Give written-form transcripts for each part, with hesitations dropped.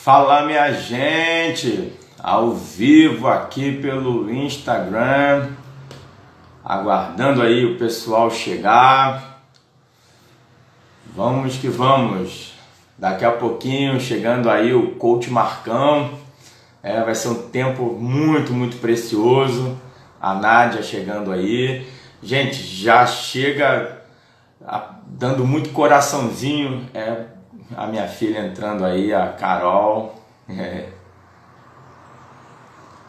Fala, minha gente, ao vivo aqui pelo Instagram, aguardando aí o pessoal chegar. Vamos que vamos. Daqui a pouquinho chegando aí o Coach Marcão. Vai ser um tempo muito precioso. A Nádia chegando aí. Gente, já chega dando muito coraçãozinho. A minha filha entrando aí, a Carol.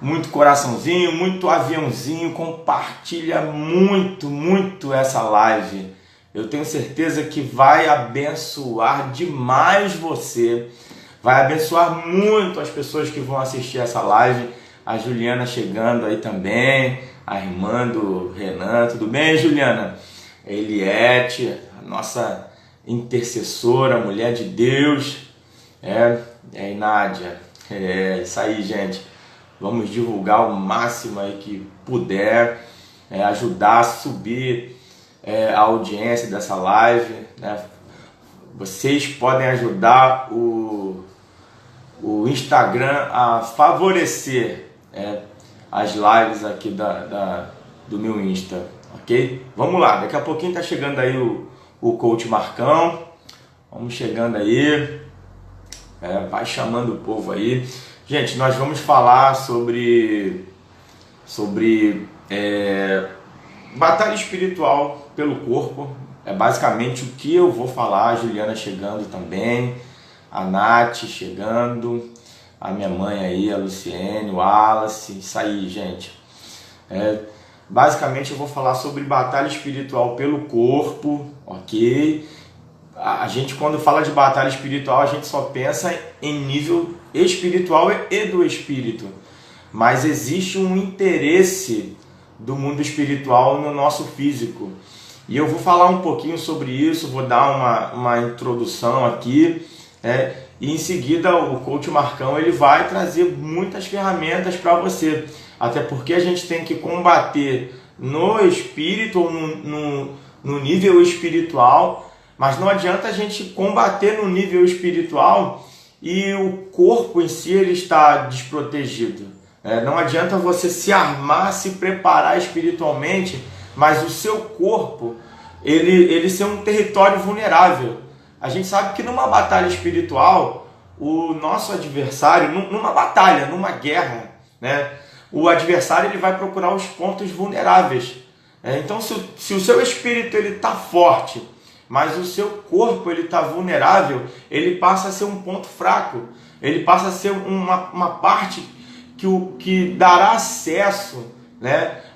Muito coraçãozinho, muito aviãozinho. Compartilha muito essa live. Eu tenho certeza que vai abençoar demais você. Vai abençoar muito as pessoas que vão assistir essa live. A Juliana chegando aí também. A irmã do Renan. Tudo bem, Juliana? Eliette, a nossa intercessora, mulher de Deus. E Nádia. Isso aí, gente. Vamos divulgar o máximo aí que puder. Ajudar a subir a audiência dessa live, né? Vocês podem ajudar o Instagram a favorecer as lives aqui do meu Insta, ok? Vamos lá, daqui a pouquinho tá chegando aí o Coach Marcão. Vamos chegando aí, vai chamando o povo aí. Gente, nós vamos falar sobre batalha espiritual pelo corpo. É basicamente o que eu vou falar. A Juliana chegando também, a Nath chegando, a minha mãe aí, a Luciene, o Wallace. Isso aí, gente. Basicamente eu vou falar sobre batalha espiritual pelo corpo, ok? A gente, quando fala de batalha espiritual, a gente só pensa em nível espiritual e do espírito. Mas existe um interesse do mundo espiritual no nosso físico. E eu vou falar um pouquinho sobre isso, vou dar uma introdução aqui, e em seguida o Coach Marcão ele vai trazer muitas ferramentas para você. Até porque a gente tem que combater no espírito ou no nível espiritual, mas não adianta a gente combater no nível espiritual e o corpo em si ele está desprotegido. Não adianta você se armar, se preparar espiritualmente, mas o seu corpo ele ser um território vulnerável. A gente sabe que numa batalha espiritual, o nosso adversário, numa batalha, numa guerra, o adversário ele vai procurar os pontos vulneráveis. Então, se o seu espírito está forte, mas o seu corpo está vulnerável, ele passa a ser um ponto fraco. Ele passa a ser uma parte que dará acesso,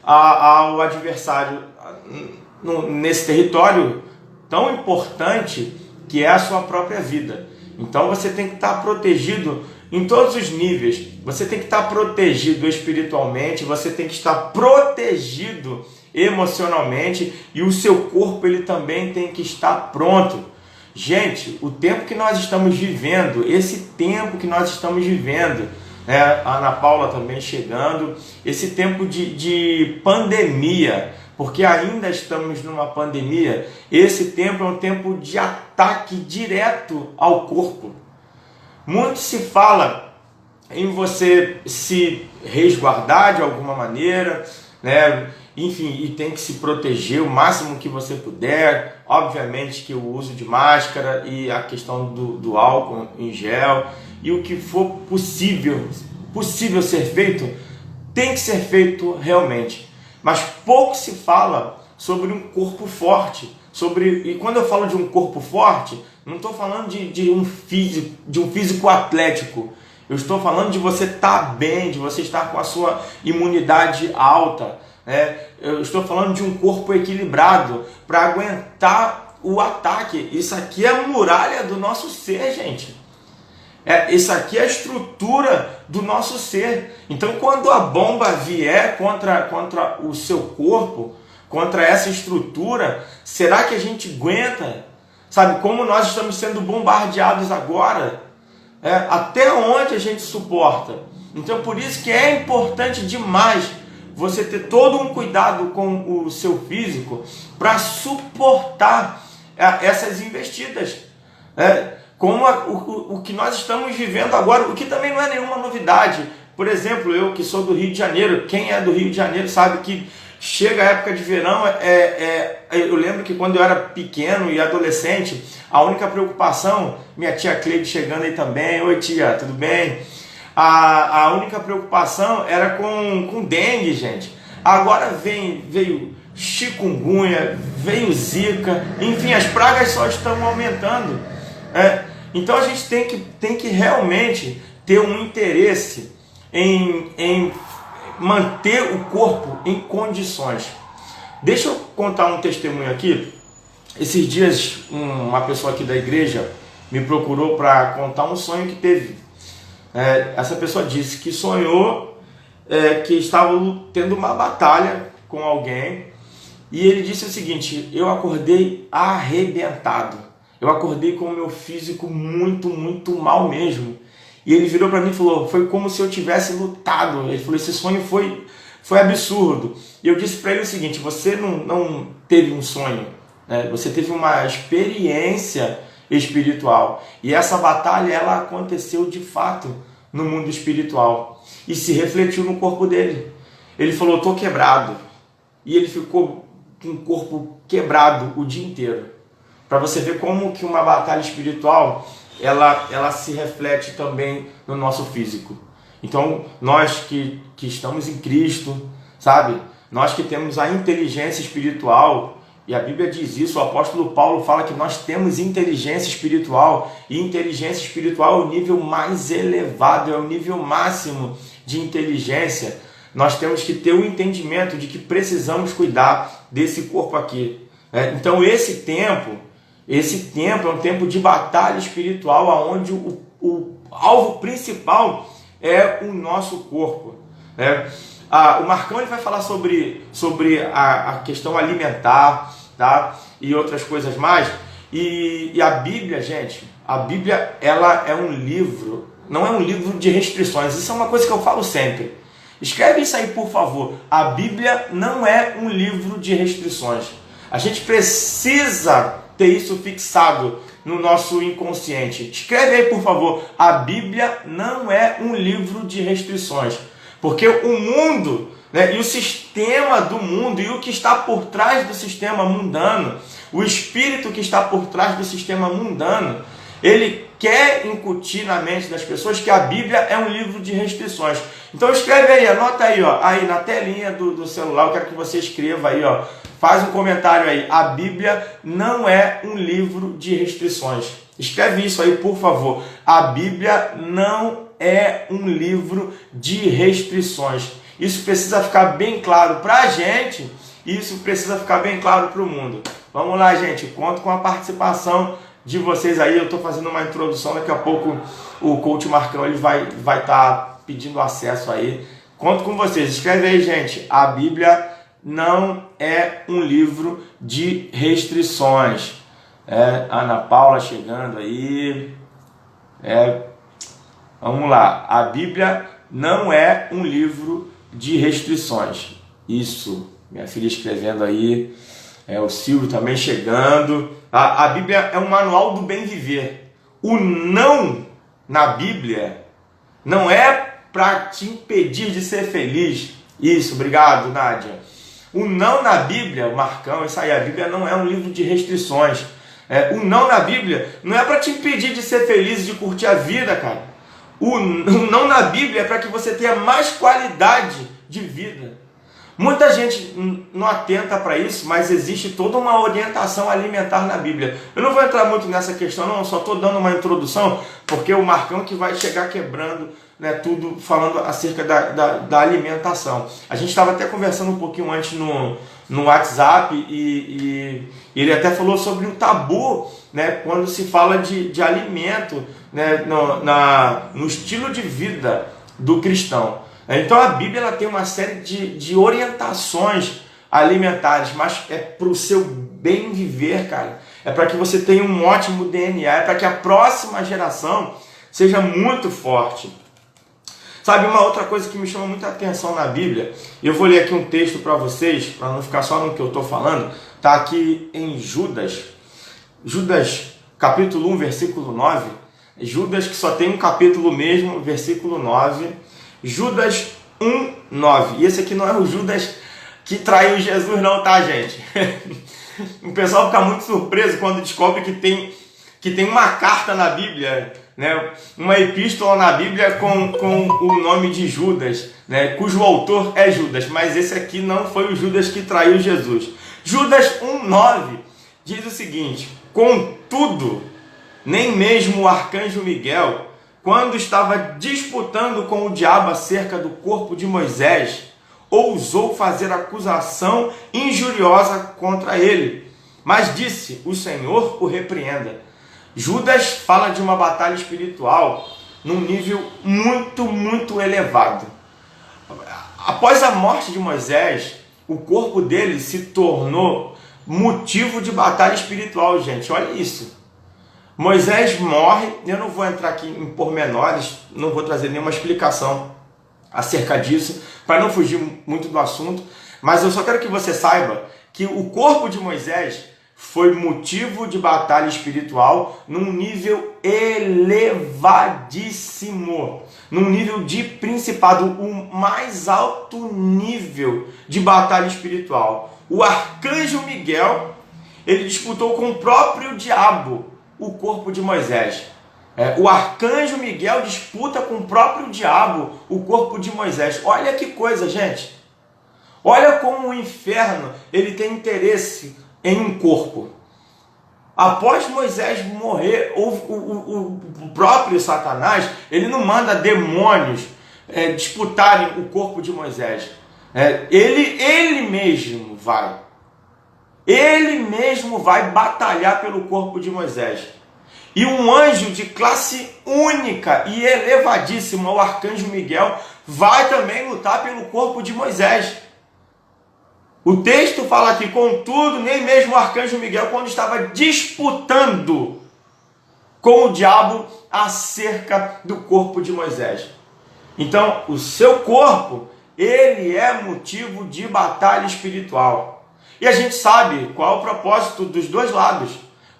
ao adversário nesse território tão importante que é a sua própria vida. Então você tem que estar protegido em todos os níveis. Você tem que estar protegido espiritualmente, você tem que estar protegido emocionalmente, e o seu corpo ele também tem que estar pronto. Gente, o tempo que nós estamos vivendo, a Ana Paula também chegando, esse tempo de pandemia, porque ainda estamos numa pandemia, esse tempo é um tempo de ataque direto ao corpo. Muito se fala em você se resguardar de alguma maneira, enfim, e tem que se proteger o máximo que você puder. Obviamente que o uso de máscara e a questão do álcool em gel e o que for possível ser feito, tem que ser feito realmente. Mas pouco se fala sobre um corpo forte. E quando eu falo de um corpo forte, não estou falando de um físico atlético. Eu estou falando de você estar bem, de você estar com a sua imunidade alta. Eu estou falando de um corpo equilibrado para aguentar o ataque. Isso aqui é a muralha do nosso ser, gente. Isso aqui é a estrutura do nosso ser. Então, quando a bomba vier contra o seu corpo, contra essa estrutura, será que a gente aguenta? Sabe, como nós estamos sendo bombardeados agora? Até onde a gente suporta? Então, por isso que é importante demais você ter todo um cuidado com o seu físico para suportar essas investidas. como o que nós estamos vivendo agora, o que também não é nenhuma novidade. Por exemplo, eu que sou do Rio de Janeiro, quem é do Rio de Janeiro sabe que chega a época de verão, eu lembro que quando eu era pequeno e adolescente, a única preocupação, minha tia Cleide chegando aí também, oi tia, tudo bem? A única preocupação era com dengue, gente. Agora veio chikungunya, veio zika, enfim, as pragas só estão aumentando. Então a gente tem que realmente ter um interesse em manter o corpo em condições. Deixa eu contar um testemunho aqui. Esses dias uma pessoa aqui da igreja me procurou para contar um sonho que teve. Essa pessoa disse que sonhou que estava tendo uma batalha com alguém, e ele disse o seguinte: eu acordei arrebentado, eu acordei com o meu físico muito, muito mal mesmo. E ele virou para mim e falou: foi como se eu tivesse lutado. Ele falou: esse sonho foi absurdo. E eu disse para ele o seguinte: você não teve um sonho, né? Você teve uma experiência espiritual, e essa batalha ela aconteceu de fato no mundo espiritual e se refletiu no corpo dele. Ele falou: estou quebrado. E ele ficou com o corpo quebrado o dia inteiro. Para você ver como que uma batalha espiritual ela se reflete também no nosso físico. Então nós que estamos em Cristo, sabe, nós que temos a inteligência espiritual, e a Bíblia diz isso, o apóstolo Paulo fala que nós temos inteligência espiritual, e inteligência espiritual é o nível mais elevado, é o nível máximo de inteligência. Nós temos que ter o entendimento de que precisamos cuidar desse corpo aqui. Então esse tempo é um tempo de batalha espiritual, onde o alvo principal é o nosso corpo. O Marcão ele vai falar sobre a questão alimentar, tá? E outras coisas mais. E a Bíblia, gente, a Bíblia ela é um livro, não é um livro de restrições. Isso é uma coisa que eu falo sempre. Escreve isso aí, por favor. A Bíblia não é um livro de restrições. A gente precisa ter isso fixado no nosso inconsciente. Escreve aí, por favor. A Bíblia não é um livro de restrições. Porque o mundo, né, e o sistema do mundo, e o que está por trás do sistema mundano, o espírito que está por trás do sistema mundano, ele quer incutir na mente das pessoas que a Bíblia é um livro de restrições. Então escreve aí, anota aí, ó, aí na telinha do celular, eu quero que você escreva aí, ó, faz um comentário aí. A Bíblia não é um livro de restrições. Escreve isso aí, por favor. A Bíblia não é um livro de restrições. Isso precisa ficar bem claro para a gente, e isso precisa ficar bem claro para o mundo. Vamos lá, gente, conto com a participação de vocês aí. Eu estou fazendo uma introdução, daqui a pouco o coach Marcão ele vai estar pedindo acesso aí. Conto com vocês. Escreve aí, gente. A Bíblia não é um livro de restrições. Ana Paula chegando aí. Vamos lá. A Bíblia não é um livro de restrições. Isso. Minha filha escrevendo aí. O Silvio também chegando. A Bíblia é um manual do bem viver. O não na Bíblia não é para te impedir de ser feliz. Isso, obrigado, Nádia. O não na Bíblia, Marcão, isso aí, a Bíblia não é um livro de restrições. O não na Bíblia não é para te impedir de ser feliz e de curtir a vida, cara. O não na Bíblia é para que você tenha mais qualidade de vida. Muita gente não atenta para isso, mas existe toda uma orientação alimentar na Bíblia. Eu não vou entrar muito nessa questão, não, só estou dando uma introdução, porque o Marcão que vai chegar quebrando, né, tudo, falando acerca da alimentação. A gente estava até conversando um pouquinho antes no WhatsApp, e ele até falou sobre o tabu, né, quando se fala de alimento, né, no estilo de vida do cristão. Então a Bíblia ela tem uma série de orientações alimentares, mas é para o seu bem viver, cara. É para que você tenha um ótimo DNA, é para que a próxima geração seja muito forte. Sabe, uma outra coisa que me chama muita atenção na Bíblia, eu vou ler aqui um texto para vocês, para não ficar só no que eu estou falando, está aqui em Judas capítulo 1, versículo 9, Judas, que só tem um capítulo mesmo, versículo 9. Judas 1:9. E esse aqui não é o Judas que traiu Jesus não, tá, gente? O pessoal fica muito surpreso quando descobre que tem uma carta na Bíblia, né? Uma epístola na Bíblia com o nome de Judas, né? Cujo autor é Judas, mas esse aqui não foi o Judas que traiu Jesus. Judas 1:9 diz o seguinte: contudo, nem mesmo o arcanjo Miguel, quando estava disputando com o diabo acerca do corpo de Moisés, ousou fazer acusação injuriosa contra ele, mas disse: o Senhor o repreenda. Judas fala de uma batalha espiritual num nível muito elevado. Após a morte de Moisés, o corpo dele se tornou motivo de batalha espiritual, gente. Olha isso. Moisés morre, eu não vou entrar aqui em pormenores, não vou trazer nenhuma explicação acerca disso, para não fugir muito do assunto, mas eu só quero que você saiba que o corpo de Moisés foi motivo de batalha espiritual num nível elevadíssimo, num nível de principado, o mais alto nível de batalha espiritual. O arcanjo Miguel, ele disputou com o próprio diabo o corpo de Moisés. O arcanjo Miguel disputa com o próprio diabo o corpo de Moisés. Olha que coisa, gente. Olha como o inferno ele tem interesse em um corpo. Após Moisés morrer, o próprio Satanás, ele não manda demônios disputarem o corpo de Moisés. Ele mesmo vai. Ele mesmo vai batalhar pelo corpo de Moisés. E um anjo de classe única e elevadíssima, o arcanjo Miguel, vai também lutar pelo corpo de Moisés. O texto fala aqui: contudo, nem mesmo o arcanjo Miguel, quando estava disputando com o diabo acerca do corpo de Moisés. Então, o seu corpo, ele é motivo de batalha espiritual. E a gente sabe qual é o propósito dos dois lados.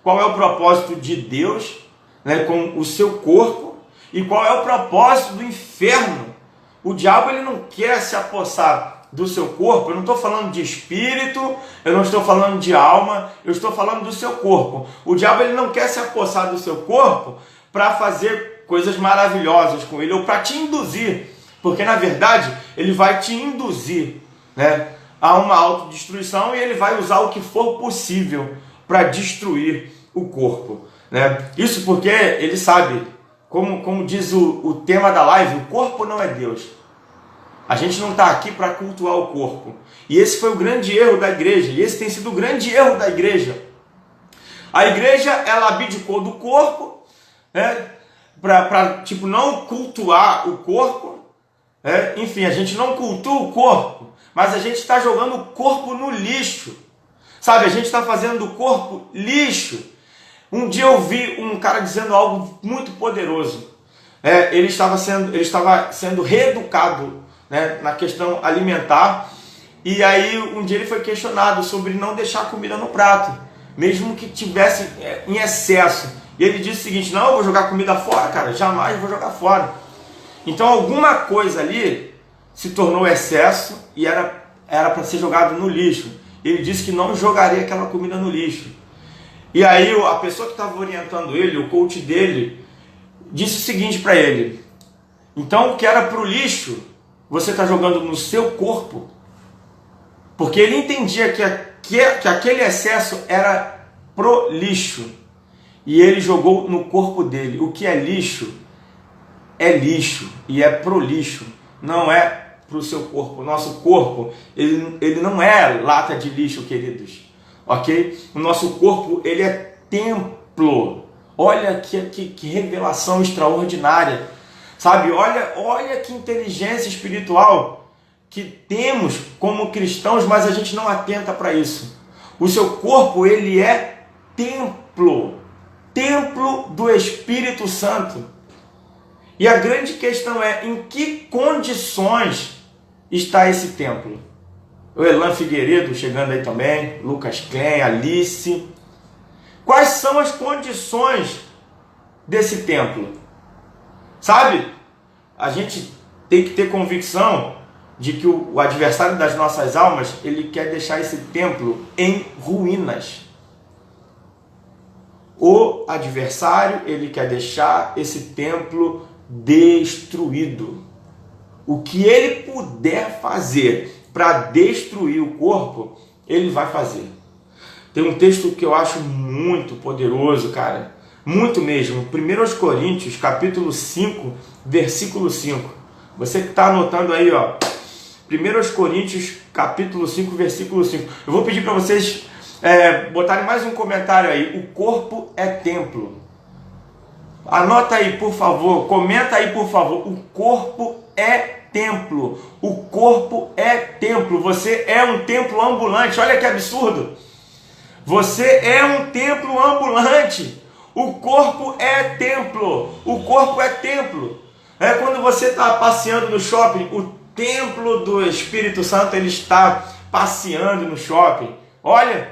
Qual é o propósito de Deus, né, com o seu corpo, e qual é o propósito do inferno. O diabo, ele não quer se apossar do seu corpo. Eu não estou falando de espírito, eu não estou falando de alma, eu estou falando do seu corpo. O diabo, ele não quer se apossar do seu corpo para fazer coisas maravilhosas com ele, ou para te induzir, porque na verdade ele vai te induzir, né, a uma autodestruição, e ele vai usar o que for possível para destruir o corpo, né? Isso porque ele sabe, como diz o tema da live, o corpo não é Deus. A gente não está aqui para cultuar o corpo. E esse foi o grande erro da igreja. E esse tem sido o grande erro da igreja. A igreja, ela abdicou do corpo, né, para não cultuar o corpo. Enfim, a gente não cultua o corpo, mas a gente está jogando o corpo no lixo. Sabe, a gente está fazendo do corpo lixo. Um dia eu vi um cara dizendo algo muito poderoso. Ele estava sendo reeducado, né, na questão alimentar. E aí um dia ele foi questionado sobre não deixar comida no prato, mesmo que tivesse em excesso. E ele disse o seguinte: não, eu vou jogar comida fora, cara, jamais vou jogar fora. Então alguma coisa ali se tornou excesso e era para ser jogado no lixo. Ele disse que não jogaria aquela comida no lixo. E aí a pessoa que estava orientando ele, o coach dele, disse o seguinte para ele: então o que era para o lixo, você está jogando no seu corpo. Porque ele entendia que aquele excesso era pro lixo. E ele jogou no corpo dele. O que é lixo e é pro lixo, não é para o seu corpo. O nosso corpo, ele não é lata de lixo, queridos, ok? O nosso corpo, ele é templo. Olha que revelação extraordinária, sabe? Olha que inteligência espiritual que temos como cristãos, mas a gente não atenta para isso. O seu corpo, ele é templo do Espírito Santo. E a grande questão é: em que condições está esse templo? O Elan Figueiredo chegando aí também, Lucas Klein, Alice. Quais são as condições desse templo? Sabe? A gente tem que ter convicção de que o adversário das nossas almas, ele quer deixar esse templo em ruínas. O adversário, ele quer deixar esse templo destruído. O que ele puder fazer para destruir o corpo, ele vai fazer. Tem um texto que eu acho muito poderoso, cara. Muito mesmo. 1 Coríntios, capítulo 5, versículo 5. Você que está anotando aí, ó. 1 Coríntios, capítulo 5, versículo 5. Eu vou pedir para vocês botarem mais um comentário aí. O corpo é templo. Anota aí, por favor. Comenta aí, por favor. O corpo é templo. O corpo é templo. Você é um templo ambulante. Olha que absurdo. Você é um templo ambulante. O corpo é templo. O corpo é templo. É quando você está passeando no shopping, o templo do Espírito Santo, ele está passeando no shopping. Olha,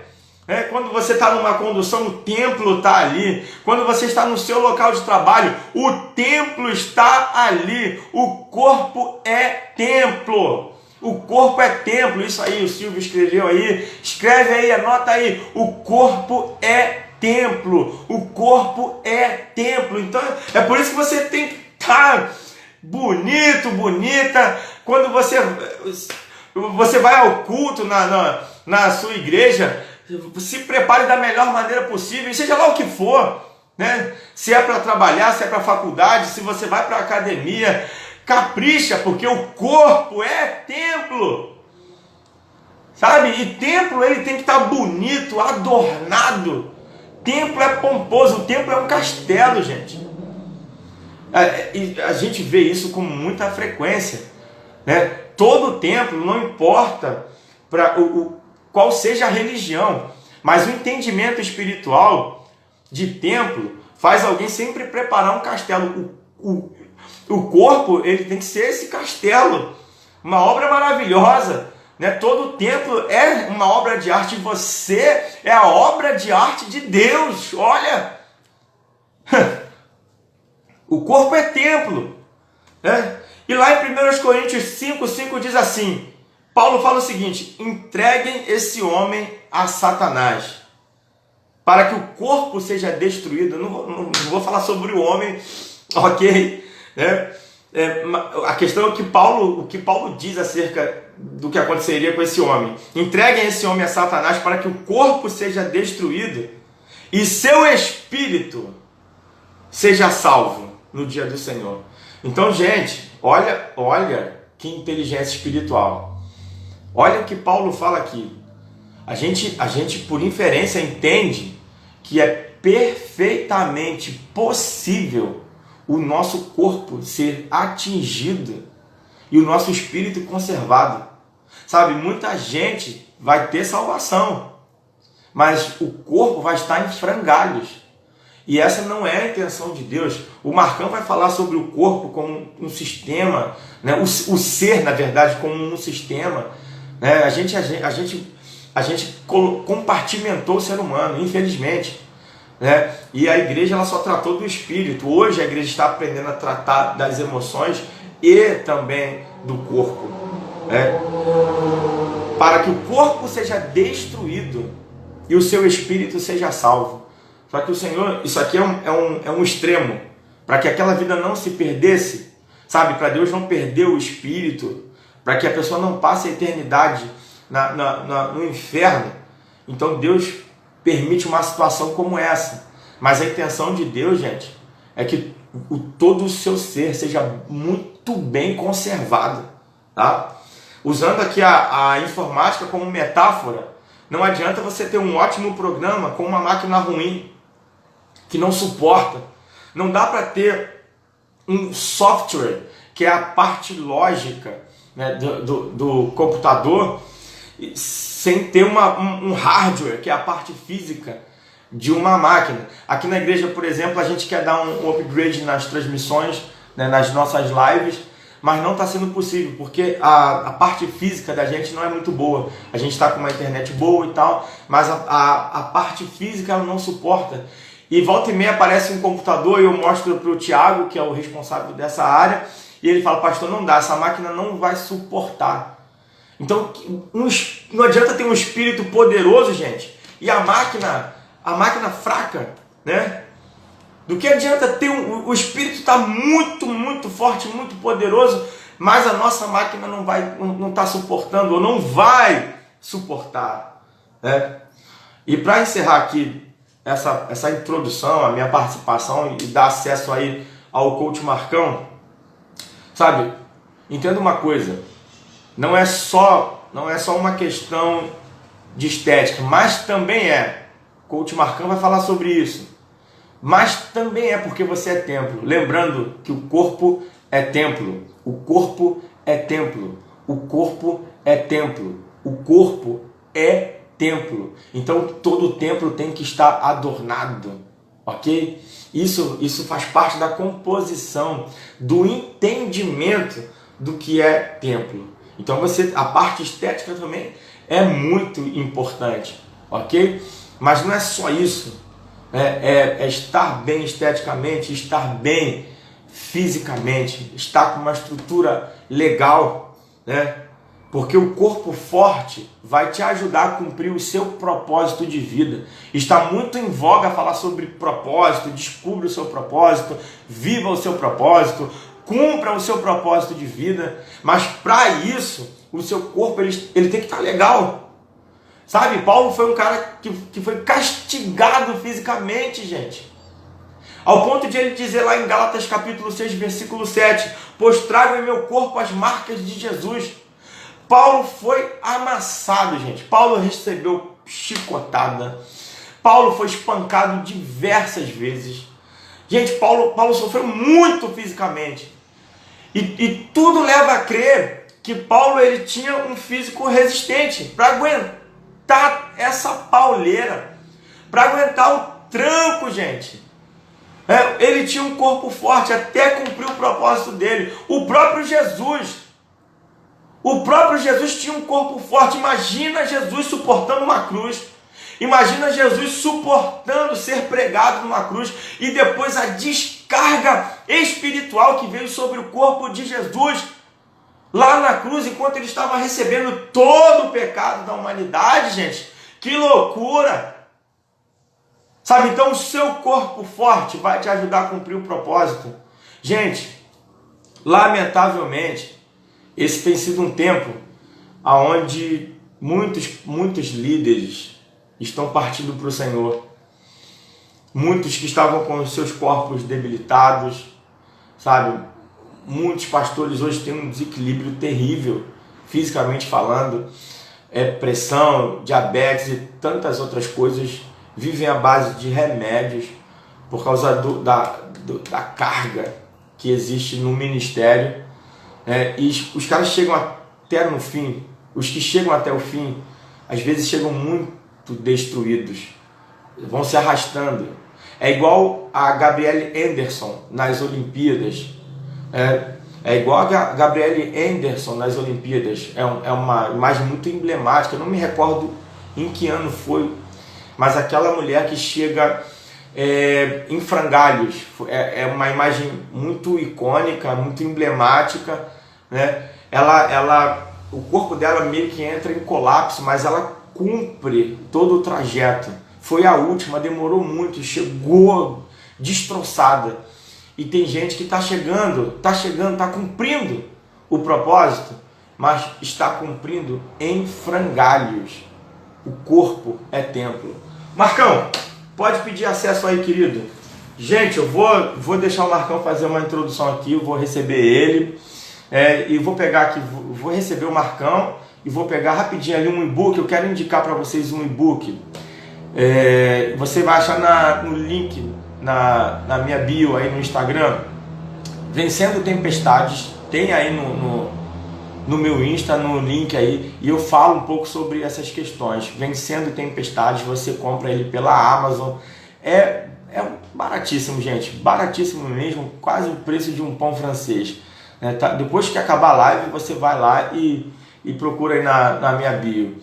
quando você está numa condução, o templo está ali. Quando você está no seu local de trabalho, o templo está ali. O corpo é templo. O corpo é templo. Isso aí, o Silvio escreveu aí. Escreve aí, anota aí. O corpo é templo. O corpo é templo. Então, é por isso que você tem que estar bonito, bonita. Quando você vai ao culto na sua igreja, se prepare da melhor maneira possível, seja lá o que for, né? Se é para trabalhar, se é para faculdade, se você vai para a academia, capricha, porque o corpo é templo, sabe? E templo, ele tem que estar bonito, adornado. Templo é pomposo, o templo é um castelo, gente. E a gente vê isso com muita frequência, né? Todo templo, não importa qual seja a religião, mas o entendimento espiritual de templo faz alguém sempre preparar um castelo. O corpo, ele tem que ser esse castelo, uma obra maravilhosa, né? Todo templo é uma obra de arte, você é a obra de arte de Deus. Olha, o corpo é templo, né? E lá em 1 Coríntios 5 diz assim, Paulo fala o seguinte: entreguem esse homem a Satanás, para que o corpo seja destruído. Não vou falar sobre o homem, ok? A questão é o que Paulo diz acerca do que aconteceria com esse homem. Entreguem esse homem a Satanás para que o corpo seja destruído e seu espírito seja salvo no dia do Senhor. Então, gente, olha que inteligência espiritual. Olha o que Paulo fala aqui. A gente por inferência entende que é perfeitamente possível o nosso corpo ser atingido e o nosso espírito conservado. Sabe, muita gente vai ter salvação, mas o corpo vai estar em frangalhos. E essa não é a intenção de Deus. O Marcão vai falar sobre o corpo como um sistema, né? O ser, na verdade, como um sistema, né? A gente compartimentou o ser humano, infelizmente, né? E a igreja ela só tratou do espírito. Hoje a igreja está aprendendo a tratar das emoções e também do corpo, né? Para que o corpo seja destruído e o seu espírito seja salvo. Só que o Senhor, isso aqui é um extremo, para que aquela vida não se perdesse, sabe? Para Deus não perder o espírito, para que a pessoa não passe a eternidade no inferno. Então Deus permite uma situação como essa. Mas a intenção de Deus, gente, é que todo o seu ser seja muito bem conservado, tá? Usando aqui a informática como metáfora, não adianta você ter um ótimo programa com uma máquina ruim, que não suporta. Não dá para ter um software, que é a parte lógica, né, do computador, sem ter um hardware, que é a parte física de uma máquina. Aqui na igreja, por exemplo, a gente quer dar um upgrade nas transmissões, né, nas nossas lives, mas não está sendo possível, porque a parte física da gente não é muito boa. A gente está com uma internet boa e tal, mas a parte física ela não suporta. E volta e meia aparece um computador e eu mostro para o Tiago, que é o responsável dessa área, e ele fala, pastor, não dá, essa máquina não vai suportar. Então não adianta ter um espírito poderoso, gente, e a máquina fraca, né? Do que adianta ter o espírito está muito, muito forte, muito poderoso, mas a nossa máquina não está suportando, ou não vai suportar, né? E para encerrar aqui essa introdução, a minha participação e dar acesso aí ao coach Marcão, sabe? Entenda uma coisa, não é só uma questão de estética, mas também é. O coach Marcão vai falar sobre isso. Mas também é porque você é templo. Lembrando que o corpo é templo. O corpo é templo. O corpo é templo. O corpo é templo. Então todo templo tem que estar adornado. Ok? Isso faz parte da composição, do entendimento do que é templo. Então a parte estética também é muito importante. Ok? Mas não é só isso. É estar bem esteticamente, estar bem fisicamente, estar com uma estrutura legal, né? Porque o corpo forte vai te ajudar a cumprir o seu propósito de vida. Está muito em voga falar sobre propósito, descubra o seu propósito, viva o seu propósito, cumpra o seu propósito de vida, mas para isso, o seu corpo ele tem que estar legal. Sabe, Paulo foi um cara que foi castigado fisicamente, gente. Ao ponto de ele dizer lá em Gálatas capítulo 6, versículo 7, pois trago em meu corpo as marcas de Jesus. Paulo foi amassado, gente. Paulo recebeu chicotada. Paulo foi espancado diversas vezes. Gente, Paulo sofreu muito fisicamente. E tudo leva a crer que Paulo ele tinha um físico resistente para aguentar essa pauleira, para aguentar o tranco, gente. Ele tinha um corpo forte até cumprir o propósito dele. O próprio Jesus tinha um corpo forte. Imagina Jesus suportando uma cruz. Imagina Jesus suportando ser pregado numa cruz e depois a descarga espiritual que veio sobre o corpo de Jesus lá na cruz, enquanto ele estava recebendo todo o pecado da humanidade, gente. Que loucura! Sabe, então o seu corpo forte vai te ajudar a cumprir o propósito. Gente, lamentavelmente, esse tem sido um tempo onde muitos líderes estão partindo para o Senhor. Muitos que estavam com os seus corpos debilitados, sabe? Muitos pastores hoje têm um desequilíbrio terrível, fisicamente falando, pressão, diabetes e tantas outras coisas, vivem à base de remédios por causa da carga que existe no ministério. E os caras chegam até no fim, os que chegam até o fim, às vezes chegam muito destruídos, vão se arrastando. É igual a Gabrielle Anderson nas Olimpíadas. É igual a Gabrielle Anderson nas Olimpíadas. É uma imagem muito emblemática. Eu não me recordo em que ano foi, mas aquela mulher que chega em frangalhos. É uma imagem muito icônica, muito emblemática, né? O corpo dela meio que entra em colapso, mas ela cumpre todo o trajeto. Foi a última, demorou muito, chegou destroçada. E tem gente que está cumprindo o propósito, mas está cumprindo em frangalhos. O corpo é templo. Marcão, pode pedir acesso aí, querido. Gente, eu vou deixar o Marcão fazer uma introdução aqui, eu vou receber ele. E vou pegar aqui, vou receber o Marcão e vou pegar rapidinho ali um e-book. Eu quero indicar para vocês um e-book. Você vai achar no link na minha bio aí no Instagram, Vencendo Tempestades. Tem aí no meu Insta, no link aí, e eu falo um pouco sobre essas questões. Vencendo Tempestades, você compra ele pela Amazon. É baratíssimo, gente, baratíssimo mesmo, quase o preço de um pão francês. Depois que acabar a live, você vai lá e procura aí na minha bio.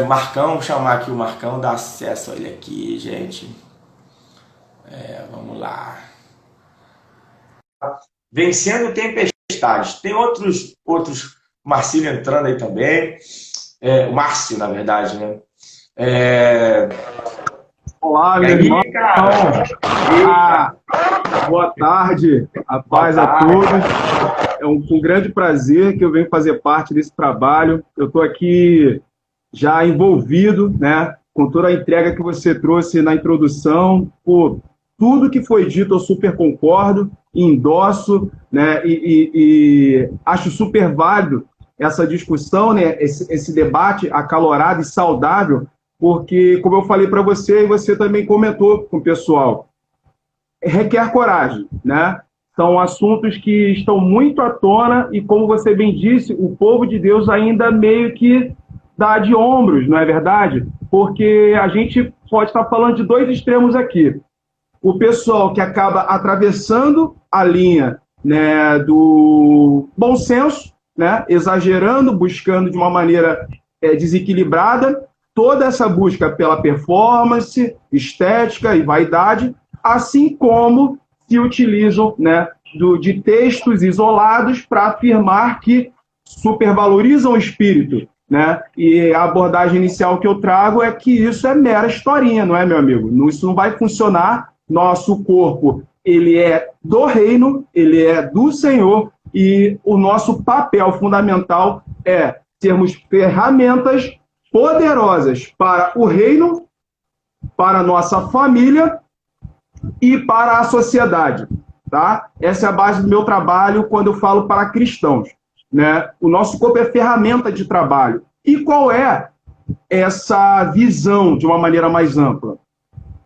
Marcão, vou chamar aqui o Marcão, dá acesso a ele aqui, gente. Vamos lá. Vencendo tempestades. Tem outros Marcílio entrando aí também. O Márcio, na verdade, né? Olá, meu aí, irmão. Boa tarde. A paz a todos. É um grande prazer que eu venho fazer parte desse trabalho. Eu estou aqui já envolvido, né, com toda a entrega que você trouxe na introdução. Por tudo que foi dito, eu super concordo, endosso, né, e acho super válido essa discussão, né, esse debate acalorado e saudável, porque, como eu falei para você, e você também comentou com o pessoal, requer coragem, né? São assuntos que estão muito à tona e, como você bem disse, o povo de Deus ainda meio que dá de ombros, não é verdade? Porque a gente pode estar falando de dois extremos aqui. O pessoal que acaba atravessando a linha, né, do bom senso, né, exagerando, buscando de uma maneira desequilibrada toda essa busca pela performance, estética e vaidade, assim como se utilizam, né, de textos isolados para afirmar que supervalorizam o espírito, né? E a abordagem inicial que eu trago é que isso é mera historinha, não é, meu amigo? Isso não vai funcionar. Nosso corpo, ele é do reino, ele é do Senhor, e o nosso papel fundamental é sermos ferramentas poderosas para o reino, para a nossa família e para a sociedade, tá? Essa é a base do meu trabalho quando eu falo para cristãos, né? O nosso corpo é ferramenta de trabalho. E qual é essa visão de uma maneira mais ampla?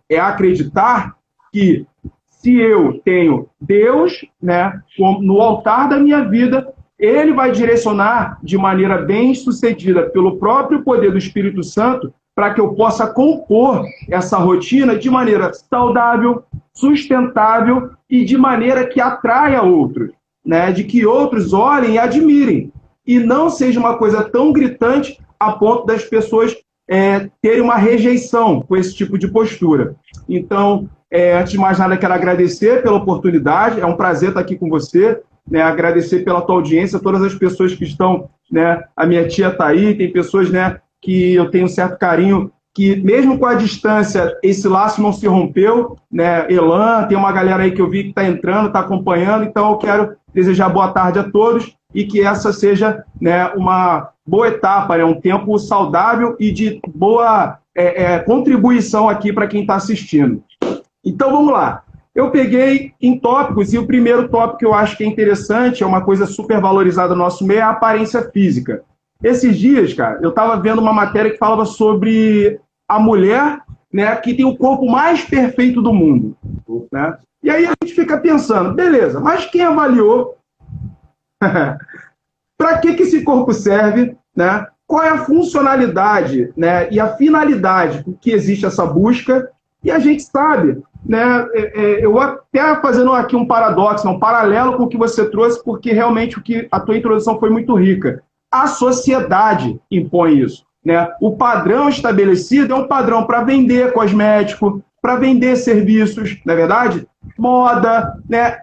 É acreditar que se eu tenho Deus, né, no altar da minha vida, ele vai direcionar de maneira bem sucedida pelo próprio poder do Espírito Santo para que eu possa compor essa rotina de maneira saudável, sustentável e de maneira que atraia outros, né? De que outros olhem e admirem. E não seja uma coisa tão gritante a ponto das pessoas terem uma rejeição com esse tipo de postura. Então, antes de mais nada, quero agradecer pela oportunidade. É um prazer estar aqui com você, né? Agradecer pela tua audiência, todas as pessoas que estão, né? A minha tia está aí, tem pessoas, né, que eu tenho um certo carinho, que mesmo com a distância, esse laço não se rompeu, né? Elan, tem uma galera aí que eu vi que está entrando, está acompanhando, então eu quero desejar boa tarde a todos e que essa seja, né, uma boa etapa, né? Um tempo saudável e de boa contribuição aqui para quem está assistindo. Então vamos lá. Eu peguei em tópicos e o primeiro tópico que eu acho que é interessante, é uma coisa super valorizada no nosso meio, é a aparência física. Esses dias, cara, eu estava vendo uma matéria que falava sobre a mulher, né, que tem o corpo mais perfeito do mundo, né? E aí a gente fica pensando, beleza, mas quem avaliou? Para que esse corpo serve, né? Qual é a funcionalidade, né, e a finalidade que existe essa busca? E a gente sabe, né, eu até fazendo aqui um paradoxo, um paralelo com o que você trouxe, porque realmente a tua introdução foi muito rica. A sociedade impõe isso, né? O padrão estabelecido é um padrão para vender cosmético, para vender serviços, não é verdade? Moda, né?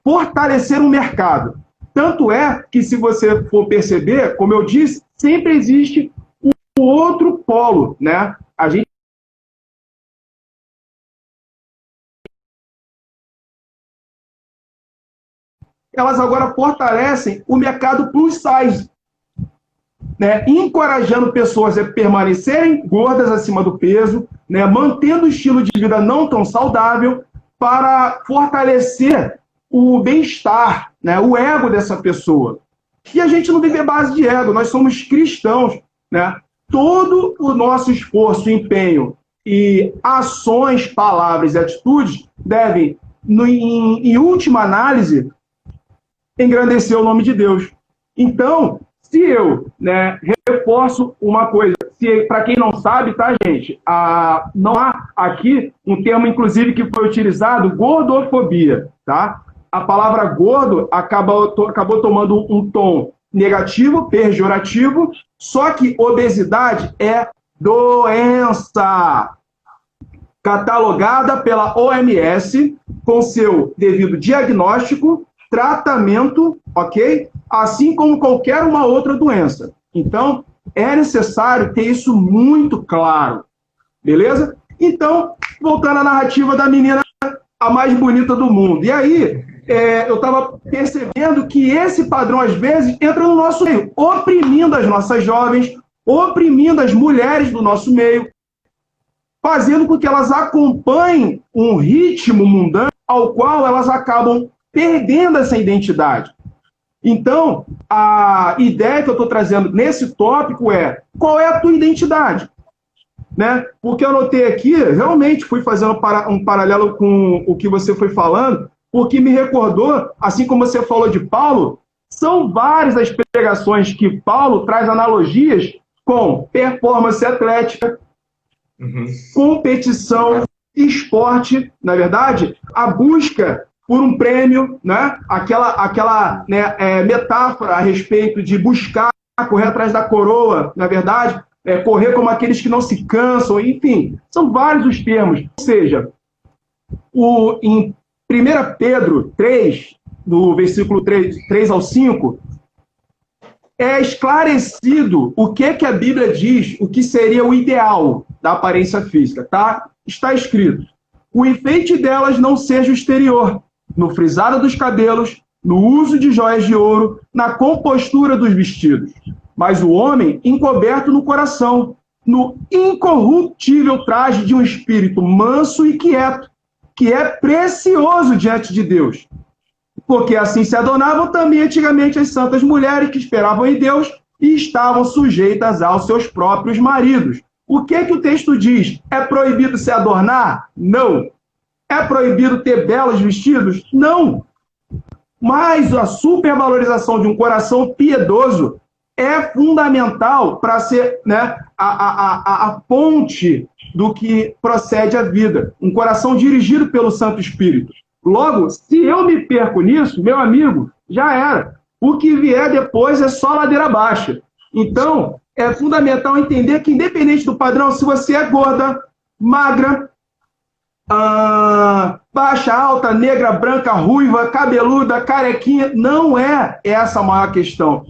Fortalecer o mercado. Tanto é que, se você for perceber, como eu disse, sempre existe um outro polo, né? A gente elas agora fortalecem o mercado plus size, né? Encorajando pessoas a permanecerem gordas acima do peso, né? Mantendo o estilo de vida não tão saudável para fortalecer o bem-estar, né? O ego dessa pessoa. E a gente não vive à base de ego, nós somos cristãos, né? Todo o nosso esforço, empenho e ações, palavras e atitudes devem, em última análise, engrandecer o nome de Deus. Então, se eu, né, reforço uma coisa, para quem não sabe, tá, gente? Não há aqui um termo, inclusive, que foi utilizado, gordofobia, tá? A palavra gordo acabou tomando um tom negativo, pejorativo, só que obesidade é doença catalogada pela OMS com seu devido diagnóstico, tratamento, ok? Assim como qualquer uma outra doença. Então, é necessário ter isso muito claro, beleza? Então, voltando à narrativa da menina, a mais bonita do mundo. E aí, eu estava percebendo que esse padrão, às vezes, entra no nosso meio, oprimindo as nossas jovens, oprimindo as mulheres do nosso meio, fazendo com que elas acompanhem um ritmo mundano ao qual elas acabam perdendo essa identidade. Então, a ideia que eu estou trazendo nesse tópico é: qual é a tua identidade? Né? Porque eu anotei aqui, realmente fui fazendo um paralelo com o que você foi falando, porque me recordou, assim como você falou de Paulo, são várias as pregações que Paulo traz analogias com performance atlética, competição, esporte, na verdade, a busca por um prêmio, né? Aquela metáfora a respeito de buscar, correr atrás da coroa, na verdade, correr como aqueles que não se cansam, enfim, são vários os termos. Ou seja, em 1 Pedro 3, do versículo 3 ao 5, é esclarecido o que a Bíblia diz, o que seria o ideal da aparência física, tá? Está escrito: o enfeite delas não seja o exterior, no frisado dos cabelos, no uso de joias de ouro, na compostura dos vestidos, mas o homem encoberto no coração, no incorruptível traje de um espírito manso e quieto, que é precioso diante de Deus. Porque assim se adornavam também antigamente as santas mulheres que esperavam em Deus e estavam sujeitas aos seus próprios maridos. O que o texto diz? É proibido se adornar? Não. É proibido ter belos vestidos? Não. Mas a supervalorização de um coração piedoso é fundamental para ser, né, a ponte do que procede à vida. Um coração dirigido pelo Santo Espírito. Logo, se eu me perco nisso, meu amigo, já era. O que vier depois é só ladeira abaixo. Então, é fundamental entender que, independente do padrão, se você é gorda, magra, baixa, alta, negra, branca, ruiva, cabeluda, carequinha, não é essa a maior questão.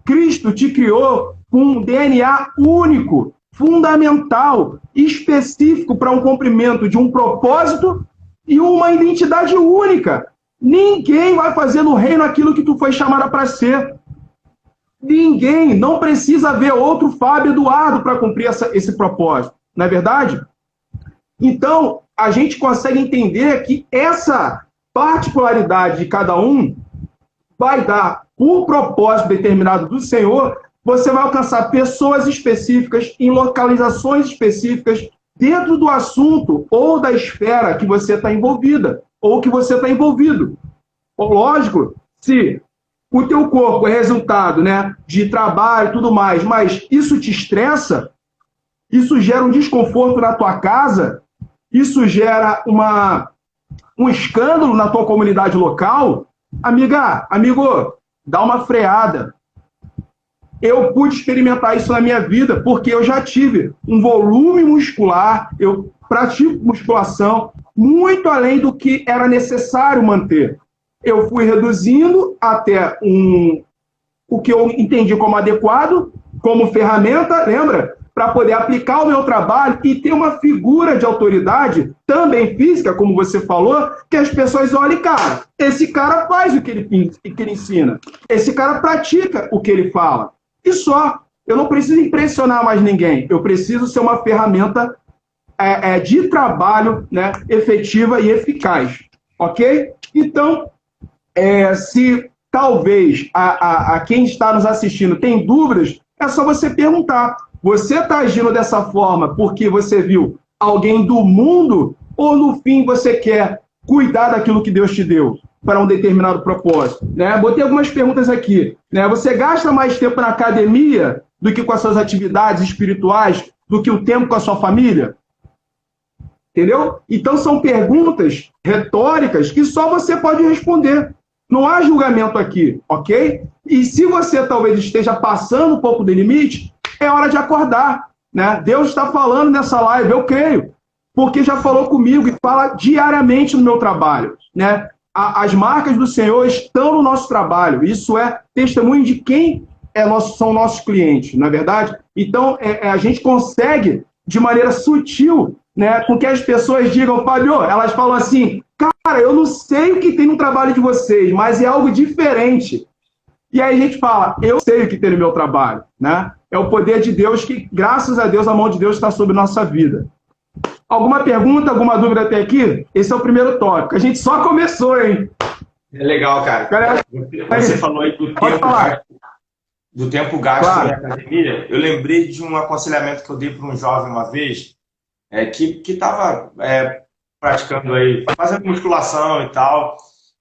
Cristo te criou com um DNA único, fundamental, específico para um cumprimento de um propósito e uma identidade única. Ninguém vai fazer no reino aquilo que tu foi chamada para ser. Ninguém. Não precisa haver outro Fábio Eduardo para cumprir esse propósito. Não é verdade? Então, a gente consegue entender que essa particularidade de cada um vai dar um propósito determinado do Senhor. Você vai alcançar pessoas específicas, em localizações específicas, dentro do assunto ou da esfera que você está envolvida, ou que você está envolvido. Lógico, se o teu corpo é resultado, né, de trabalho e tudo mais, mas isso te estressa, isso gera um desconforto na tua casa, isso gera um escândalo na tua comunidade local, amigo, dá uma freada. Eu pude experimentar isso na minha vida porque eu já tive um volume muscular, eu pratico musculação muito além do que era necessário manter. Eu fui reduzindo até o que eu entendi como adequado, como ferramenta, lembra? Para poder aplicar o meu trabalho e ter uma figura de autoridade, também física, como você falou, que as pessoas olhem, cara, esse cara faz o que ele ensina, esse cara pratica o que ele fala. E só, eu não preciso impressionar mais ninguém, eu preciso ser uma ferramenta de trabalho, né, efetiva e eficaz, ok? Então, se talvez a quem está nos assistindo tem dúvidas, é só você perguntar. Você está agindo dessa forma porque você viu alguém do mundo ou, no fim, você quer cuidar daquilo que Deus te deu para um determinado propósito? Né? Botei algumas perguntas aqui. Né? Você gasta mais tempo na academia do que com as suas atividades espirituais, do que o tempo com a sua família? Entendeu? Então, são perguntas retóricas que só você pode responder. Não há julgamento aqui, ok? E se você talvez esteja passando um pouco do limite, é hora de acordar, né? Deus está falando nessa live, eu creio, porque já falou comigo e fala diariamente no meu trabalho, né? As marcas do Senhor estão no nosso trabalho. Isso é testemunho de quem são nossos clientes, não é verdade? Então, a gente consegue, de maneira sutil, né, com que as pessoas digam, Fábio, elas falam assim, cara, eu não sei o que tem no trabalho de vocês, mas é algo diferente. E aí a gente fala, eu sei o que tem no meu trabalho, né? É o poder de Deus que, graças a Deus, a mão de Deus está sobre nossa vida. Alguma pergunta, alguma dúvida até aqui? Esse é o primeiro tópico. A gente só começou, hein? É legal, cara. Você falou aí do tempo gasto claro. na academia. Eu lembrei de um aconselhamento que eu dei para um jovem uma vez, que estava praticando aí, fazendo musculação e tal,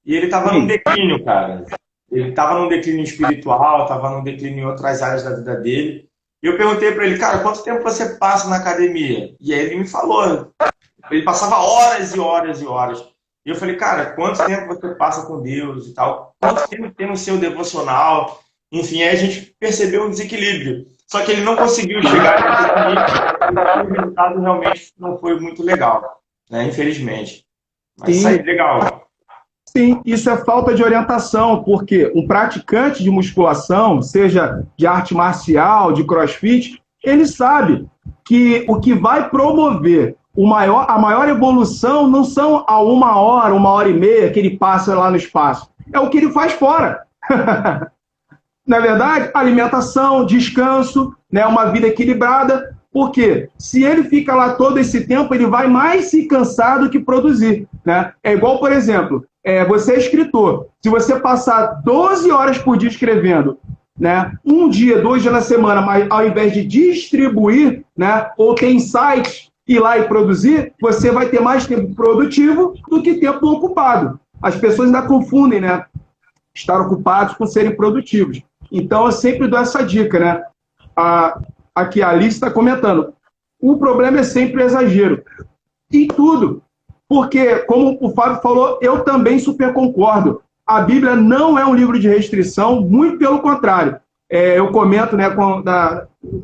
e ele estava num declínio, cara. Ele estava num declínio espiritual, estava num declínio em outras áreas da vida dele. E eu perguntei para ele, cara, quanto tempo você passa na academia? E aí ele me falou, ele passava horas e horas e horas. E eu falei, cara, quanto tempo você passa com Deus e tal? Quanto tempo tem no seu devocional? Enfim, aí a gente percebeu um desequilíbrio. Só que ele não conseguiu chegar nesse equilíbrio, e o resultado realmente não foi muito legal, né? Infelizmente. Mas isso aí, legal. Sim, isso é falta de orientação, porque um praticante de musculação, seja de arte marcial, de crossfit, ele sabe que o que vai promover a maior evolução não são a 1 hora e meia que ele passa lá no espaço. É o que ele faz fora. Na verdade, alimentação, descanso, né, uma vida equilibrada. Porque se ele fica lá todo esse tempo, ele vai mais se cansar do que produzir, né? É igual, por exemplo, você é escritor. Se você passar 12 horas por dia escrevendo, né, um dia, 2 dias na semana, mas ao invés de distribuir, né, ou ter insights, ir lá e produzir, você vai ter mais tempo produtivo do que tempo ocupado. As pessoas ainda confundem, né? Estar ocupados com serem produtivos. Então, eu sempre dou essa dica, né? Aqui a Alice está comentando. O problema é sempre o exagero. Em tudo. Porque, como o Fábio falou, eu também super concordo. A Bíblia não é um livro de restrição, muito pelo contrário. Eu comento, né,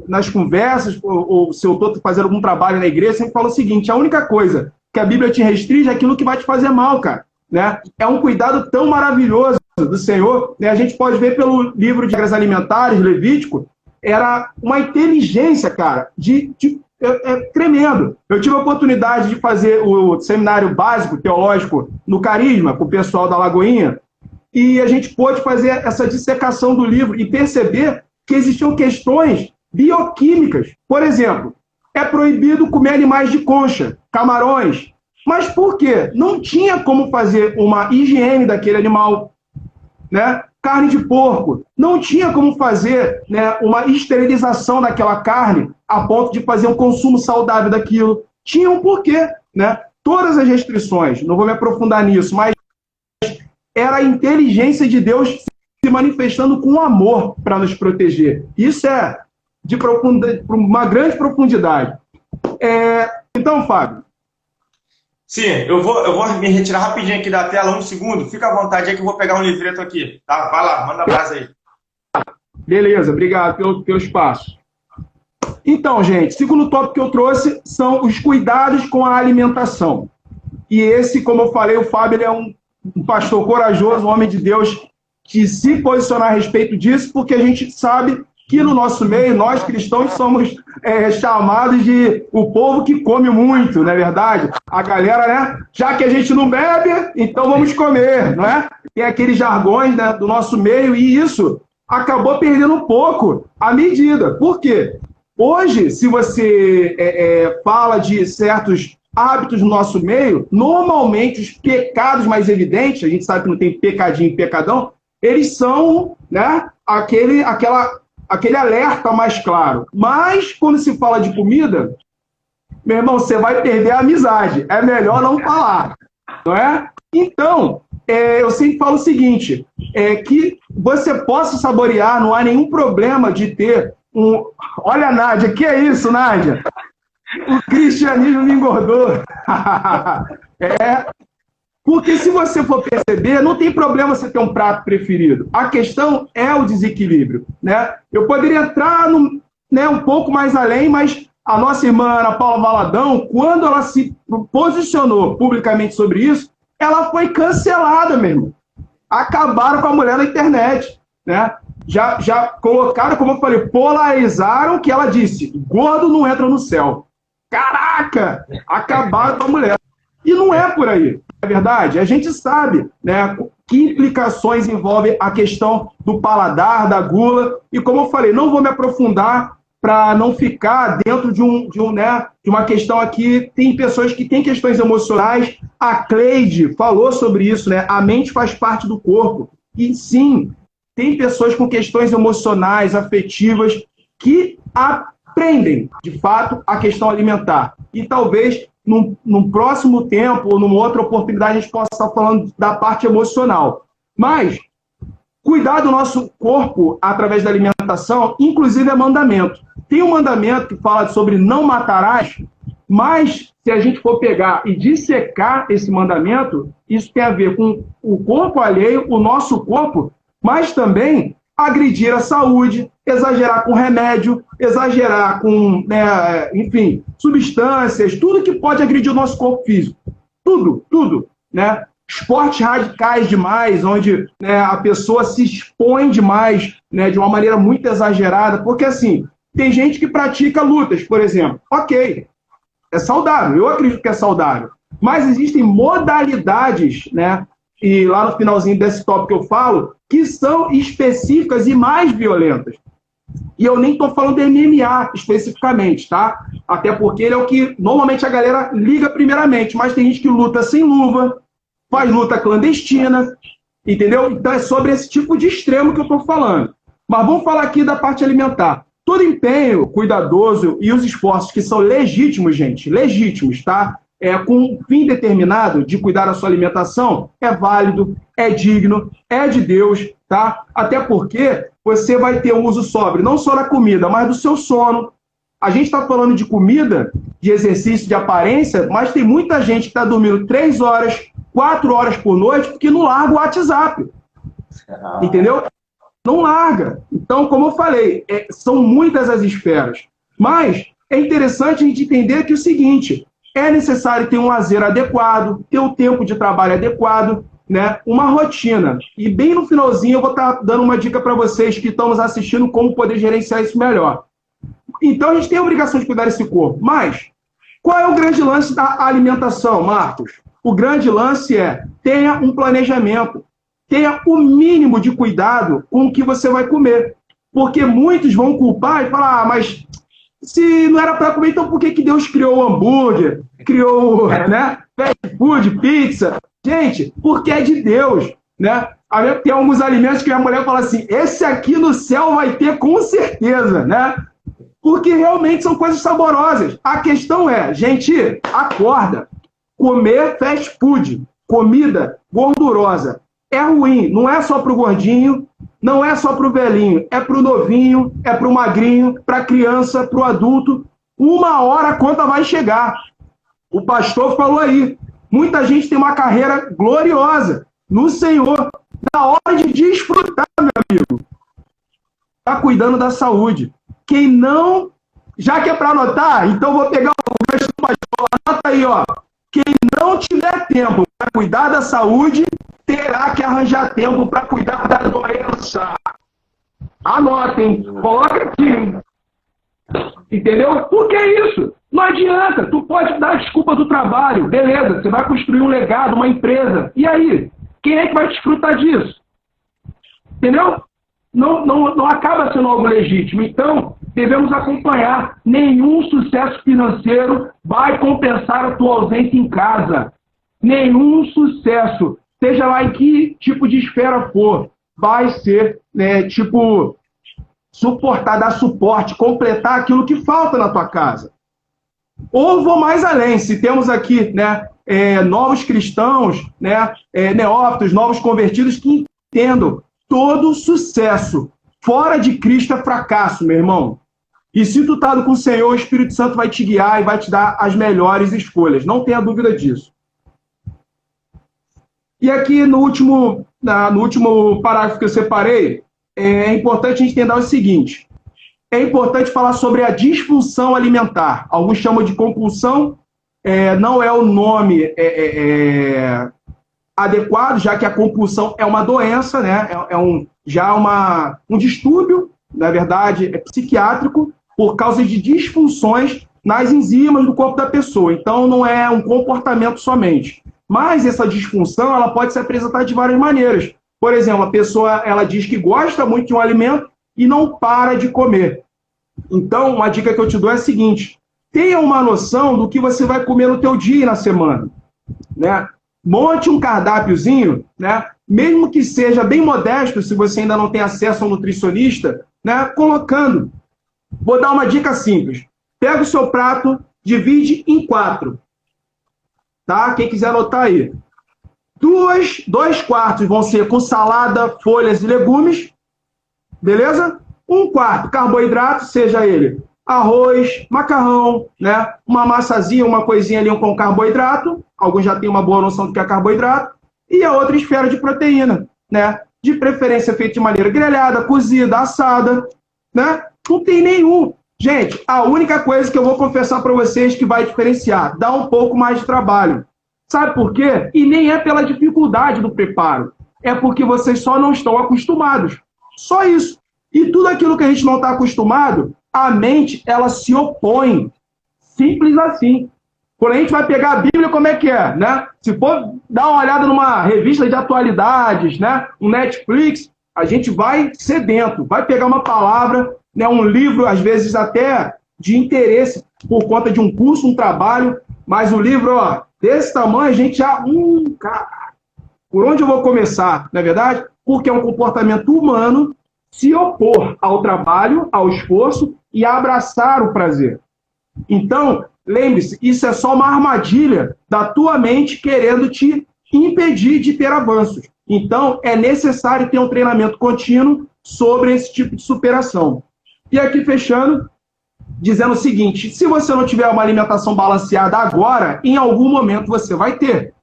nas conversas, ou se eu estou fazendo algum trabalho na igreja, sempre falo o seguinte, a única coisa que a Bíblia te restringe é aquilo que vai te fazer mal, cara. Né? É um cuidado tão maravilhoso do Senhor. Né? A gente pode ver pelo livro de regras alimentares, Levítico, era uma inteligência, cara, tremendo. Eu tive a oportunidade de fazer o seminário básico teológico no Carisma, com o pessoal da Lagoinha, e a gente pôde fazer essa dissecação do livro e perceber que existiam questões bioquímicas. Por exemplo, é proibido comer animais de concha, camarões. Mas por quê? Não tinha como fazer uma higiene daquele animal, né? Carne de porco. Não tinha como fazer, né, uma esterilização daquela carne a ponto de fazer um consumo saudável daquilo. Tinha um porquê, né? Todas as restrições, não vou me aprofundar nisso, mas era a inteligência de Deus se manifestando com amor para nos proteger. Isso é de uma grande profundidade. Então, Fábio. Sim, eu vou me retirar rapidinho aqui da tela, 1 segundo. Fica à vontade aí que eu vou pegar um livreto aqui. Tá? Vai lá, manda abraço aí. Beleza, obrigado pelo espaço. Então, gente, segundo tópico que eu trouxe são os cuidados com a alimentação. E esse, como eu falei, o Fábio ele é um pastor corajoso, um homem de Deus, que se posicionar a respeito disso, porque a gente sabe que no nosso meio, nós cristãos somos chamados de o povo que come muito, não é verdade? A galera, né? Já que a gente não bebe, então vamos comer, não é? Tem aqueles jargões, né, do nosso meio, e isso acabou perdendo um pouco a medida. Por quê? Hoje, se você fala de certos hábitos no nosso meio, normalmente os pecados mais evidentes, a gente sabe que não tem pecadinho e pecadão, eles são, né, aquele alerta mais claro. Mas, quando se fala de comida, meu irmão, você vai perder a amizade. É melhor não falar, não é? Então, eu sempre falo o seguinte, que você possa saborear, não há nenhum problema de ter um... Olha, Nádia, que é isso, Nádia? O cristianismo me engordou. Porque se você for perceber, não tem problema você ter um prato preferido. A questão é o desequilíbrio, né? Eu poderia entrar um pouco mais além, mas a nossa irmã Ana Paula Valadão, quando ela se posicionou publicamente sobre isso, ela foi cancelada, meu irmão. Acabaram com a mulher na internet, né? Já colocaram, como eu falei, polarizaram que ela disse, gordo não entra no céu. Caraca! Acabaram com a mulher. E não é por aí, é verdade? A gente sabe, né, que implicações envolve a questão do paladar, da gula, e como eu falei, não vou me aprofundar para não ficar dentro de uma questão aqui. Tem pessoas que têm questões emocionais. A Cleide falou sobre isso, né? A mente faz parte do corpo. E sim, tem pessoas com questões emocionais, afetivas, que aprendem, de fato, a questão alimentar. E talvez, num próximo tempo, ou numa outra oportunidade, a gente possa estar falando da parte emocional. Mas cuidar do nosso corpo através da alimentação, inclusive, é mandamento. Tem um mandamento que fala sobre não matarás, mas se a gente for pegar e dissecar esse mandamento, isso tem a ver com o corpo alheio, o nosso corpo, mas também agredir a saúde, exagerar com remédio, exagerar com, enfim, substâncias, tudo que pode agredir o nosso corpo físico. Tudo, né? Esportes radicais demais, onde, né, a pessoa se expõe demais, né, de uma maneira muito exagerada, porque assim, tem gente que pratica lutas, por exemplo. Ok, é saudável, eu acredito que é saudável, mas existem modalidades, né, e lá no finalzinho desse tópico que eu falo, que são específicas e mais violentas. E eu nem estou falando de MMA especificamente, tá? Até porque ele é o que normalmente a galera liga primeiramente, mas tem gente que luta sem luva, faz luta clandestina, entendeu? Então é sobre esse tipo de extremo que eu estou falando. Mas vamos falar aqui da parte alimentar. Todo empenho cuidadoso e os esforços que são legítimos, gente, legítimos, tá? Com um fim determinado de cuidar da sua alimentação, é válido, é digno, é de Deus, tá? Até porque você vai ter um uso sóbrio, não só da comida, mas do seu sono. A gente está falando de comida, de exercício, de aparência, mas tem muita gente que está dormindo 3 horas, 4 horas por noite, porque não larga o WhatsApp. Entendeu? Não larga. Então, como eu falei, são muitas as esferas. Mas é interessante a gente entender que é o seguinte, é necessário ter um lazer adequado, ter um tempo de trabalho adequado, né? Uma rotina. E bem no finalzinho eu vou estar dando uma dica para vocês que estão nos assistindo como poder gerenciar isso melhor. Então a gente tem a obrigação de cuidar desse corpo. Mas qual é o grande lance da alimentação, Marcos? O grande lance é tenha um planejamento. Tenha o mínimo de cuidado com o que você vai comer. Porque muitos vão culpar e falar, mas se não era para comer, então por que Deus criou o hambúrguer, criou, né, fast food, pizza? Gente, porque é de Deus, né? Tem alguns alimentos que a mulher fala assim, esse aqui no céu vai ter com certeza, né? Porque realmente são coisas saborosas. A questão é, gente, acorda. Comer fast food, comida gordurosa, é ruim. Não é só para o gordinho, não é só para o velhinho, é para o novinho, é para o magrinho, para a criança, para o adulto. Uma hora a conta vai chegar. O pastor falou aí, muita gente tem uma carreira gloriosa no Senhor. Na hora de desfrutar, meu amigo, está cuidando da saúde. Quem não, já que é para anotar, então vou pegar o gancho do pastor, anota aí, ó. Quem não tiver tempo para cuidar da saúde, terá que arranjar tempo para cuidar da doença. Anotem, coloca aqui. Entendeu? Por que isso? Não adianta. Tu pode dar a desculpa do trabalho. Beleza, você vai construir um legado, uma empresa. E aí? Quem é que vai desfrutar disso? Entendeu? Não acaba sendo algo legítimo. Então, devemos acompanhar. Nenhum sucesso financeiro vai compensar a tua ausência em casa. Nenhum sucesso, seja lá em que tipo de esfera for, vai ser, né, tipo, suportar, dar suporte, completar aquilo que falta na tua casa. Ou vou mais além, se temos aqui, né, novos cristãos, né, neófitos, novos convertidos que entendam todo sucesso fora de Cristo é fracasso, meu irmão. E se tu tá com o Senhor, o Espírito Santo vai te guiar e vai te dar as melhores escolhas. Não tenha dúvida disso. E aqui no último parágrafo que eu separei, é importante a gente entender o seguinte: é importante falar sobre a disfunção alimentar. Alguns chamam de compulsão, não é o nome adequado, já que a compulsão é uma doença, né? Um distúrbio, na verdade, psiquiátrico, por causa de disfunções nas enzimas do corpo da pessoa. Então, não é um comportamento somente. Mas essa disfunção ela pode se apresentar de várias maneiras. Por exemplo, a pessoa ela diz que gosta muito de um alimento e não para de comer. Então, uma dica que eu te dou é a seguinte: tenha uma noção do que você vai comer no teu dia e na semana, né? Monte um cardápiozinho, né? Mesmo que seja bem modesto, se você ainda não tem acesso a um nutricionista, né? Colocando. Vou dar uma dica simples. Pega o seu prato, divide em 4. Tá? Quem quiser anotar aí. 2/4 vão ser com salada, folhas e legumes. Beleza? 1/4 carboidrato, seja ele arroz, macarrão, né? Uma massazinha, uma coisinha ali com carboidrato. Alguns já têm uma boa noção do que é carboidrato. E a outra esfera de proteína, né? De preferência feita de maneira grelhada, cozida, assada, né? Não tem nenhum. Gente, a única coisa que eu vou confessar para vocês que vai diferenciar, dá um pouco mais de trabalho. Sabe por quê? E nem é pela dificuldade do preparo. É porque vocês só não estão acostumados. Só isso. E tudo aquilo que a gente não está acostumado, a mente, ela se opõe. Simples assim. Quando a gente vai pegar a Bíblia, como é que é, né? Se for dar uma olhada numa revista de atualidades, né? Um Netflix, a gente vai sedento, vai pegar uma palavra, né? Um livro, às vezes até de interesse, por conta de um curso, um trabalho, mas o livro, ó, desse tamanho, a gente já... cara, por onde eu vou começar, não é verdade? Porque é um comportamento humano se opor ao trabalho, ao esforço e abraçar o prazer. Então, lembre-se, isso é só uma armadilha da tua mente querendo te impedir de ter avanços. Então, é necessário ter um treinamento contínuo sobre esse tipo de superação. E aqui, fechando, dizendo o seguinte: se você não tiver uma alimentação balanceada agora, em algum momento você vai ter.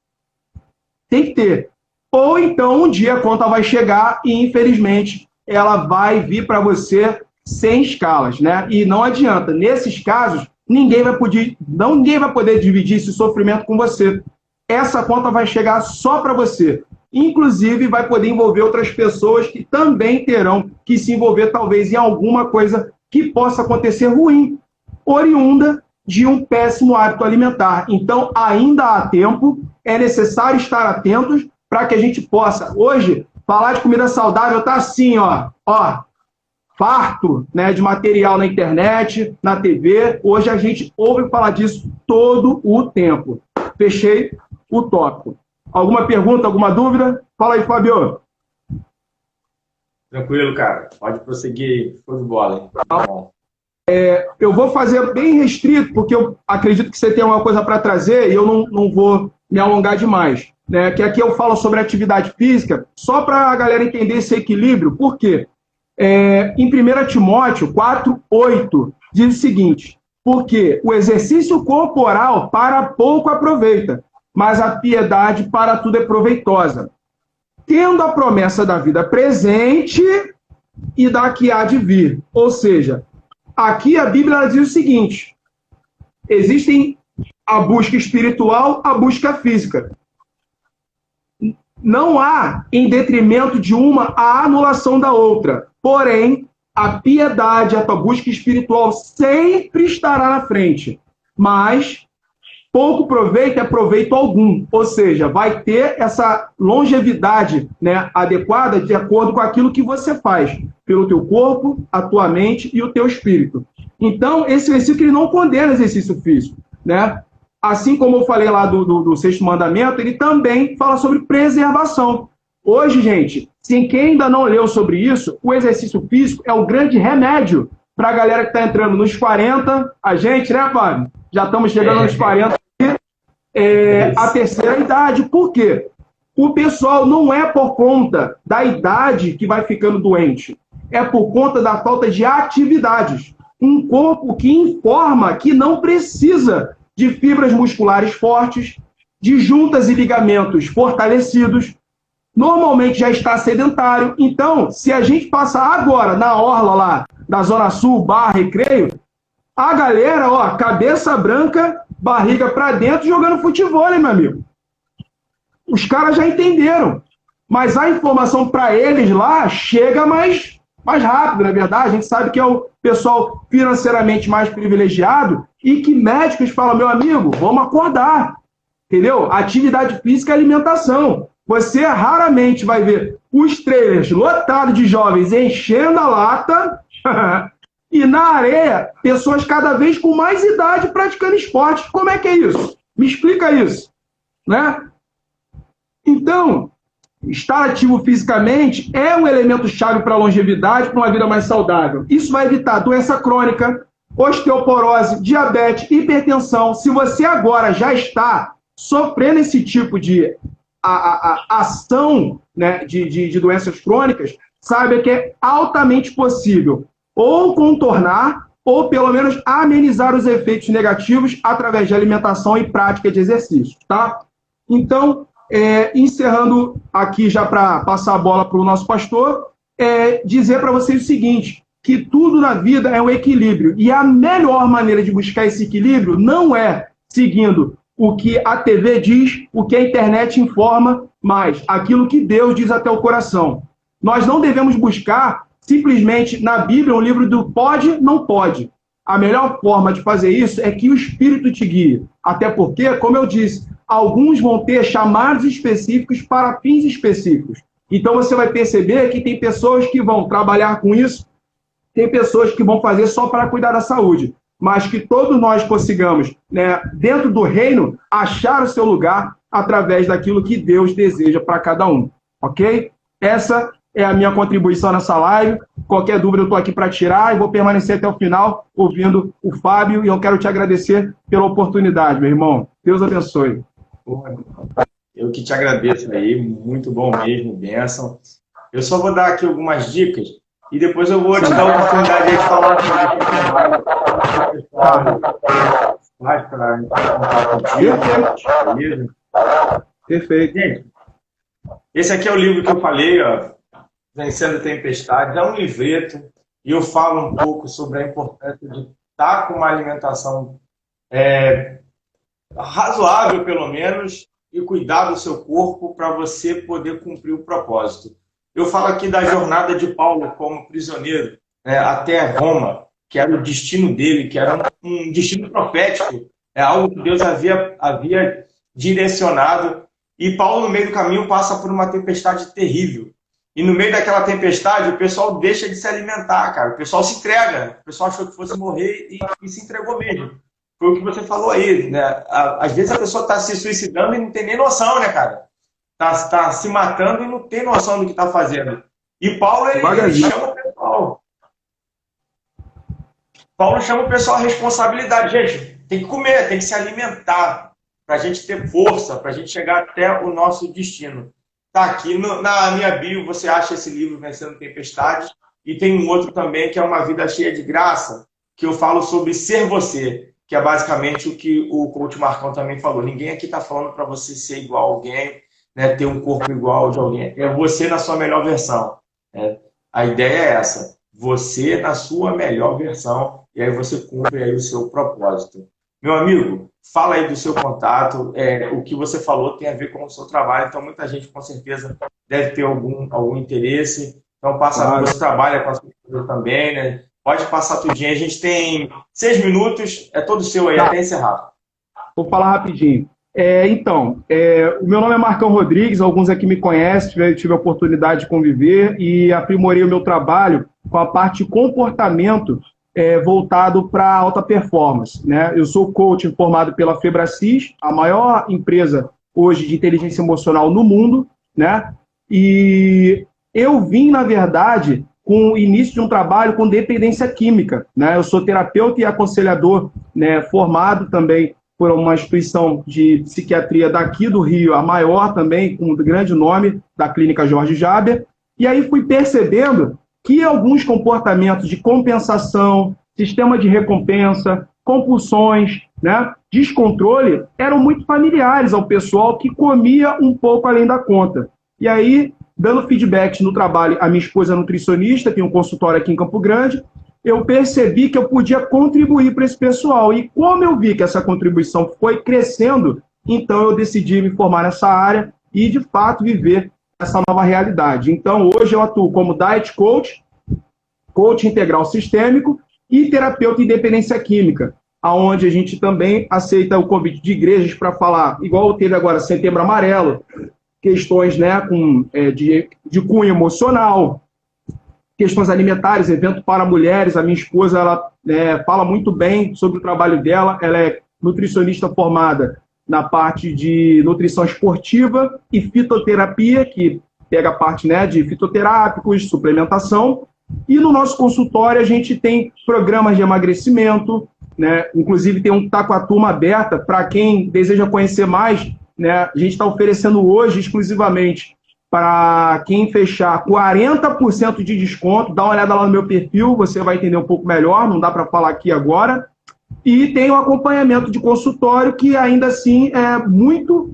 Tem que ter. Ou então, um dia a conta vai chegar e, infelizmente, ela vai vir para você sem escalas, né? E não adianta. Nesses casos, ninguém vai poder dividir esse sofrimento com você. Essa conta vai chegar só para você. Inclusive, vai poder envolver outras pessoas que também terão que se envolver, talvez, em alguma coisa que possa acontecer ruim, oriunda de um péssimo hábito alimentar. Então, ainda há tempo, é necessário estar atentos para que a gente possa, hoje, falar de comida saudável tá assim, ó, farto, né, de material na internet, na TV. Hoje a gente ouve falar disso todo o tempo. Fechei o tópico. Alguma pergunta, alguma dúvida? Fala aí, Fabio. Tranquilo, cara. Pode prosseguir. Foi de bola, hein? Tá bom. Eu vou fazer bem restrito, porque eu acredito que você tem alguma coisa para trazer e eu não vou me alongar demais. Né? Que aqui eu falo sobre atividade física, só para a galera entender esse equilíbrio. Por quê? Em 1 Timóteo 4:8, diz o seguinte: porque o exercício corporal para pouco aproveita, mas a piedade para tudo é proveitosa, tendo a promessa da vida presente e da que há de vir. Ou seja, aqui a Bíblia diz o seguinte: existem a busca espiritual, a busca física. Não há, em detrimento de uma, a anulação da outra. Porém, a piedade, a tua busca espiritual sempre estará na frente. Mas pouco proveito é proveito algum. Ou seja, vai ter essa longevidade, né, adequada de acordo com aquilo que você faz pelo teu corpo, a tua mente e o teu espírito. Então, esse versículo ele não condena exercício físico, né? Assim como eu falei lá do sexto mandamento, ele também fala sobre preservação. Hoje, gente, se quem ainda não leu sobre isso, o exercício físico é o grande remédio para a galera que está entrando nos 40, a gente, né, Fábio? Já estamos chegando nos 40, a terceira idade. Por quê? O pessoal não é por conta da idade que vai ficando doente, é por conta da falta de atividades. Um corpo que informa que não precisa de fibras musculares fortes, de juntas e ligamentos fortalecidos, normalmente já está sedentário. Então, se a gente passar agora na orla lá da Zona Sul, Barra, Recreio, a galera, ó, cabeça branca, barriga para dentro, jogando futebol, hein, meu amigo? Os caras já entenderam. Mas a informação para eles lá chega mais rápido, na verdade. A gente sabe que é o pessoal financeiramente mais privilegiado e que médicos falam, meu amigo, vamos acordar. Entendeu? Atividade física e alimentação. Você raramente vai ver os trailers lotados de jovens enchendo a lata e na areia, pessoas cada vez com mais idade praticando esporte. Como é que é isso? Me explica isso. Né? Então, estar ativo fisicamente é um elemento chave para a longevidade, para uma vida mais saudável. Isso vai evitar doença crônica, osteoporose, diabetes, hipertensão. Se você agora já está sofrendo esse tipo de ação, né, de doenças crônicas, saiba que é altamente possível ou contornar ou pelo menos amenizar os efeitos negativos através de alimentação e prática de exercícios, tá? Então, encerrando aqui já para passar a bola para o nosso pastor, dizer para vocês o seguinte, que tudo na vida é um equilíbrio e a melhor maneira de buscar esse equilíbrio não é seguindo o que a TV diz, o que a internet informa, mas aquilo que Deus diz até o coração. Nós não devemos buscar simplesmente na Bíblia um livro do pode, não pode. A melhor forma de fazer isso é que o Espírito te guie. Até porque, como eu disse, alguns vão ter chamados específicos para fins específicos. Então você vai perceber que tem pessoas que vão trabalhar com isso, tem pessoas que vão fazer só para cuidar da saúde. Mas que todos nós consigamos, né, dentro do reino, achar o seu lugar através daquilo que Deus deseja para cada um. Ok? Essa é a minha contribuição nessa live. Qualquer dúvida eu estou aqui para tirar e vou permanecer até o final ouvindo o Fábio. E eu quero te agradecer pela oportunidade, meu irmão. Deus abençoe. Eu que te agradeço aí, muito bom mesmo, bênção. Eu só vou dar aqui algumas dicas e depois eu vou te dar a oportunidade de falar para contar contigo. Perfeito. Gente, esse aqui é o livro que eu falei, ó, Vencendo Tempestades. É um livreto e eu falo um pouco sobre a importância de estar com uma alimentação razoável, pelo menos, e cuidar do seu corpo para você poder cumprir o propósito. Eu falo aqui da jornada de Paulo como prisioneiro, né, até Roma, que era o destino dele, que era um destino profético, algo que Deus havia direcionado. E Paulo, no meio do caminho, passa por uma tempestade terrível. E no meio daquela tempestade, o pessoal deixa de se alimentar, cara. O pessoal se entrega. O pessoal achou que fosse morrer e se entregou mesmo. Foi o que você falou aí, né? Às vezes a pessoa está se suicidando e não tem nem noção, né, cara? Tá se matando e não tem noção do que está fazendo. E Paulo, ele chama o pessoal. Paulo chama o pessoal à responsabilidade. Gente, tem que comer, tem que se alimentar para a gente ter força, para a gente chegar até o nosso destino. Tá aqui na minha bio, você acha esse livro Vencendo Tempestades. E tem um outro também, que é Uma Vida Cheia de Graça, que eu falo sobre ser você, que é basicamente o que o coach Marcão também falou. Ninguém aqui está falando para você ser igual a alguém, né, ter um corpo igual ao de alguém. É você na sua melhor versão. Né? A ideia é essa. Você na sua melhor versão, e aí você cumpre aí o seu propósito. Meu amigo, fala aí do seu contato. O que você falou tem a ver com o seu trabalho, então muita gente com certeza deve ter algum interesse. Então passa, você trabalha com a sua empresa também, né? Pode passar tudinho. A gente tem 6 minutos, é todo seu aí, até encerrar. Vou falar rapidinho. O meu nome é Marcão Rodrigues, alguns aqui me conhecem, tive a oportunidade de conviver e aprimorei o meu trabalho com a parte de comportamento voltado para alta performance. Né? Eu sou coach formado pela Febracis, a maior empresa hoje de inteligência emocional no mundo, né? E eu vim, na verdade, com o início de um trabalho com dependência química. Né? Eu sou terapeuta e aconselhador, né, formado também por uma instituição de psiquiatria daqui do Rio, a maior também, com um grande nome, da Clínica Jorge Jaber. E aí fui percebendo que alguns comportamentos de compensação, sistema de recompensa, compulsões, né, descontrole eram muito familiares ao pessoal que comia um pouco além da conta. E aí, dando feedback no trabalho, a minha esposa é nutricionista, tem um consultório aqui em Campo Grande, eu percebi que eu podia contribuir para esse pessoal. E como eu vi que essa contribuição foi crescendo, então eu decidi me formar nessa área e, de fato, viver essa nova realidade. Então, hoje eu atuo como Diet Coach, Coach Integral Sistêmico e terapeuta em dependência química, onde a gente também aceita o convite de igrejas para falar, igual teve agora Setembro Amarelo, questões, né, de cunho emocional, questões alimentares, evento para mulheres. A minha esposa, ela fala muito bem sobre o trabalho dela, ela é nutricionista formada na parte de nutrição esportiva e fitoterapia, que pega a parte, né, de fitoterápicos, suplementação. E no nosso consultório a gente tem programas de emagrecimento, né? Inclusive tem tá com a turma aberta para quem deseja conhecer mais, né? A gente está oferecendo hoje exclusivamente para quem fechar 40% de desconto. Dá uma olhada lá no meu perfil, você vai entender um pouco melhor, não dá para falar aqui agora. E tem um acompanhamento de consultório que ainda assim é muito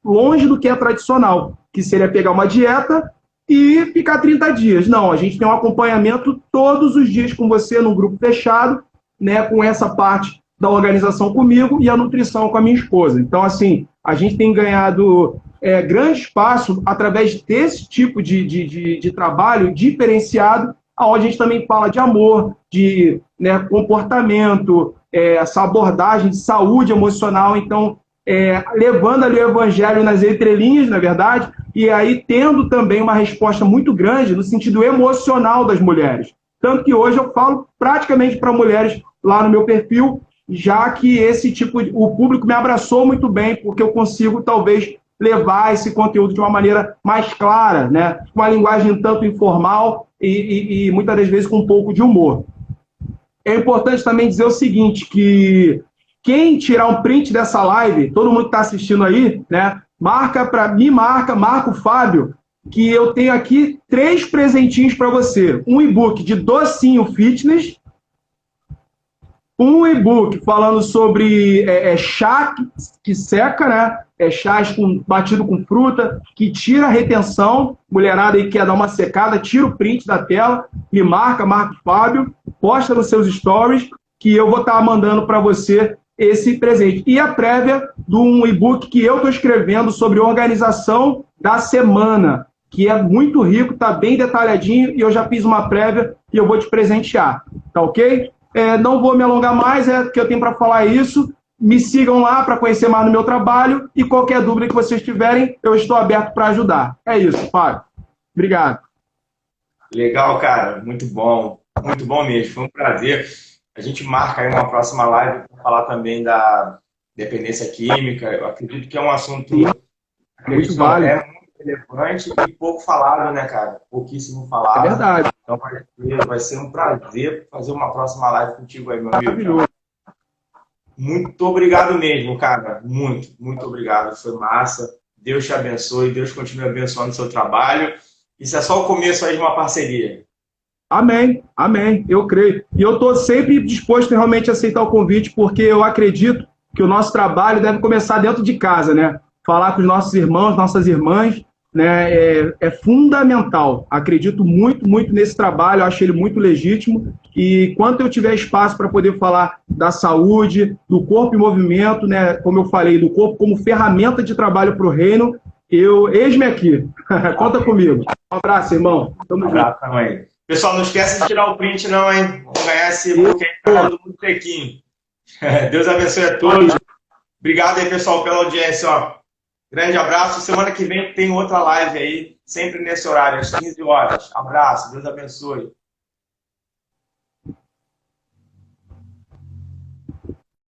longe do que é tradicional, que seria pegar uma dieta e ficar 30 dias. Não, a gente tem um acompanhamento todos os dias com você num grupo fechado, né, com essa parte da organização comigo e a nutrição com a minha esposa. Então, assim, a gente tem ganhado grande espaço através desse tipo de trabalho diferenciado, onde a gente também fala de amor, de, né, comportamento, essa abordagem de saúde emocional. Então, levando ali o evangelho nas entrelinhas, na verdade, e aí tendo também uma resposta muito grande no sentido emocional das mulheres. Tanto que hoje eu falo praticamente para mulheres lá no meu perfil, já que o público me abraçou muito bem, porque eu consigo talvez levar esse conteúdo de uma maneira mais clara, né? Com uma linguagem um tanto informal e muitas das vezes com um pouco de humor. É importante também dizer o seguinte, que quem tirar um print dessa live, todo mundo que está assistindo aí, né, marca o Fábio, que eu tenho aqui 3 presentinhos para você. Um e-book de docinho fitness, um e-book falando sobre chá que seca, né? Chás batido com fruta, que tira a retenção. Mulherada aí que quer dar uma secada, tira o print da tela, me marca o Fábio, posta nos seus stories, que eu vou estar mandando para você esse presente. E a prévia de um e-book que eu estou escrevendo sobre organização da semana, que é muito rico, está bem detalhadinho, e eu já fiz uma prévia e eu vou te presentear. Tá ok? Não vou me alongar mais, que eu tenho para falar isso. Me sigam lá para conhecer mais do meu trabalho e qualquer dúvida que vocês tiverem, eu estou aberto para ajudar. É isso, Fábio. Obrigado. Legal, cara. Muito bom mesmo. Foi um prazer. A gente marca aí uma próxima live para falar também da dependência química. Eu acredito que é um assunto muito válido. Muito relevante e pouco falado, né, cara? Pouquíssimo falado. É verdade. Então vai ser um prazer fazer uma próxima live contigo aí, meu amigo. Maravilhoso. Muito obrigado mesmo, cara. Muito obrigado. Foi massa. Deus te abençoe. Deus continue abençoando o seu trabalho. Isso é só o começo aí de uma parceria. Amém. Eu creio. E eu estou sempre disposto a realmente aceitar o convite, porque eu acredito que o nosso trabalho deve começar dentro de casa, né? Falar com os nossos irmãos, nossas irmãs, né? É fundamental. Acredito muito nesse trabalho. Acho ele muito legítimo. E quando eu tiver espaço para poder falar da saúde, do corpo em movimento, né? Como eu falei, do corpo como ferramenta de trabalho para o reino, eis-me aqui. Conta comigo. Um abraço, irmão. Tamo junto. Um abraço também. Pessoal, não esquece de tirar o print não, hein? Vamos ganhar esse e-book aí, tá todo mundo sequinho. Deus abençoe a todos. Obrigado aí, pessoal, pela audiência. Ó. Grande abraço. Semana que vem tem outra live aí, sempre nesse horário, às 15 horas. Abraço, Deus abençoe.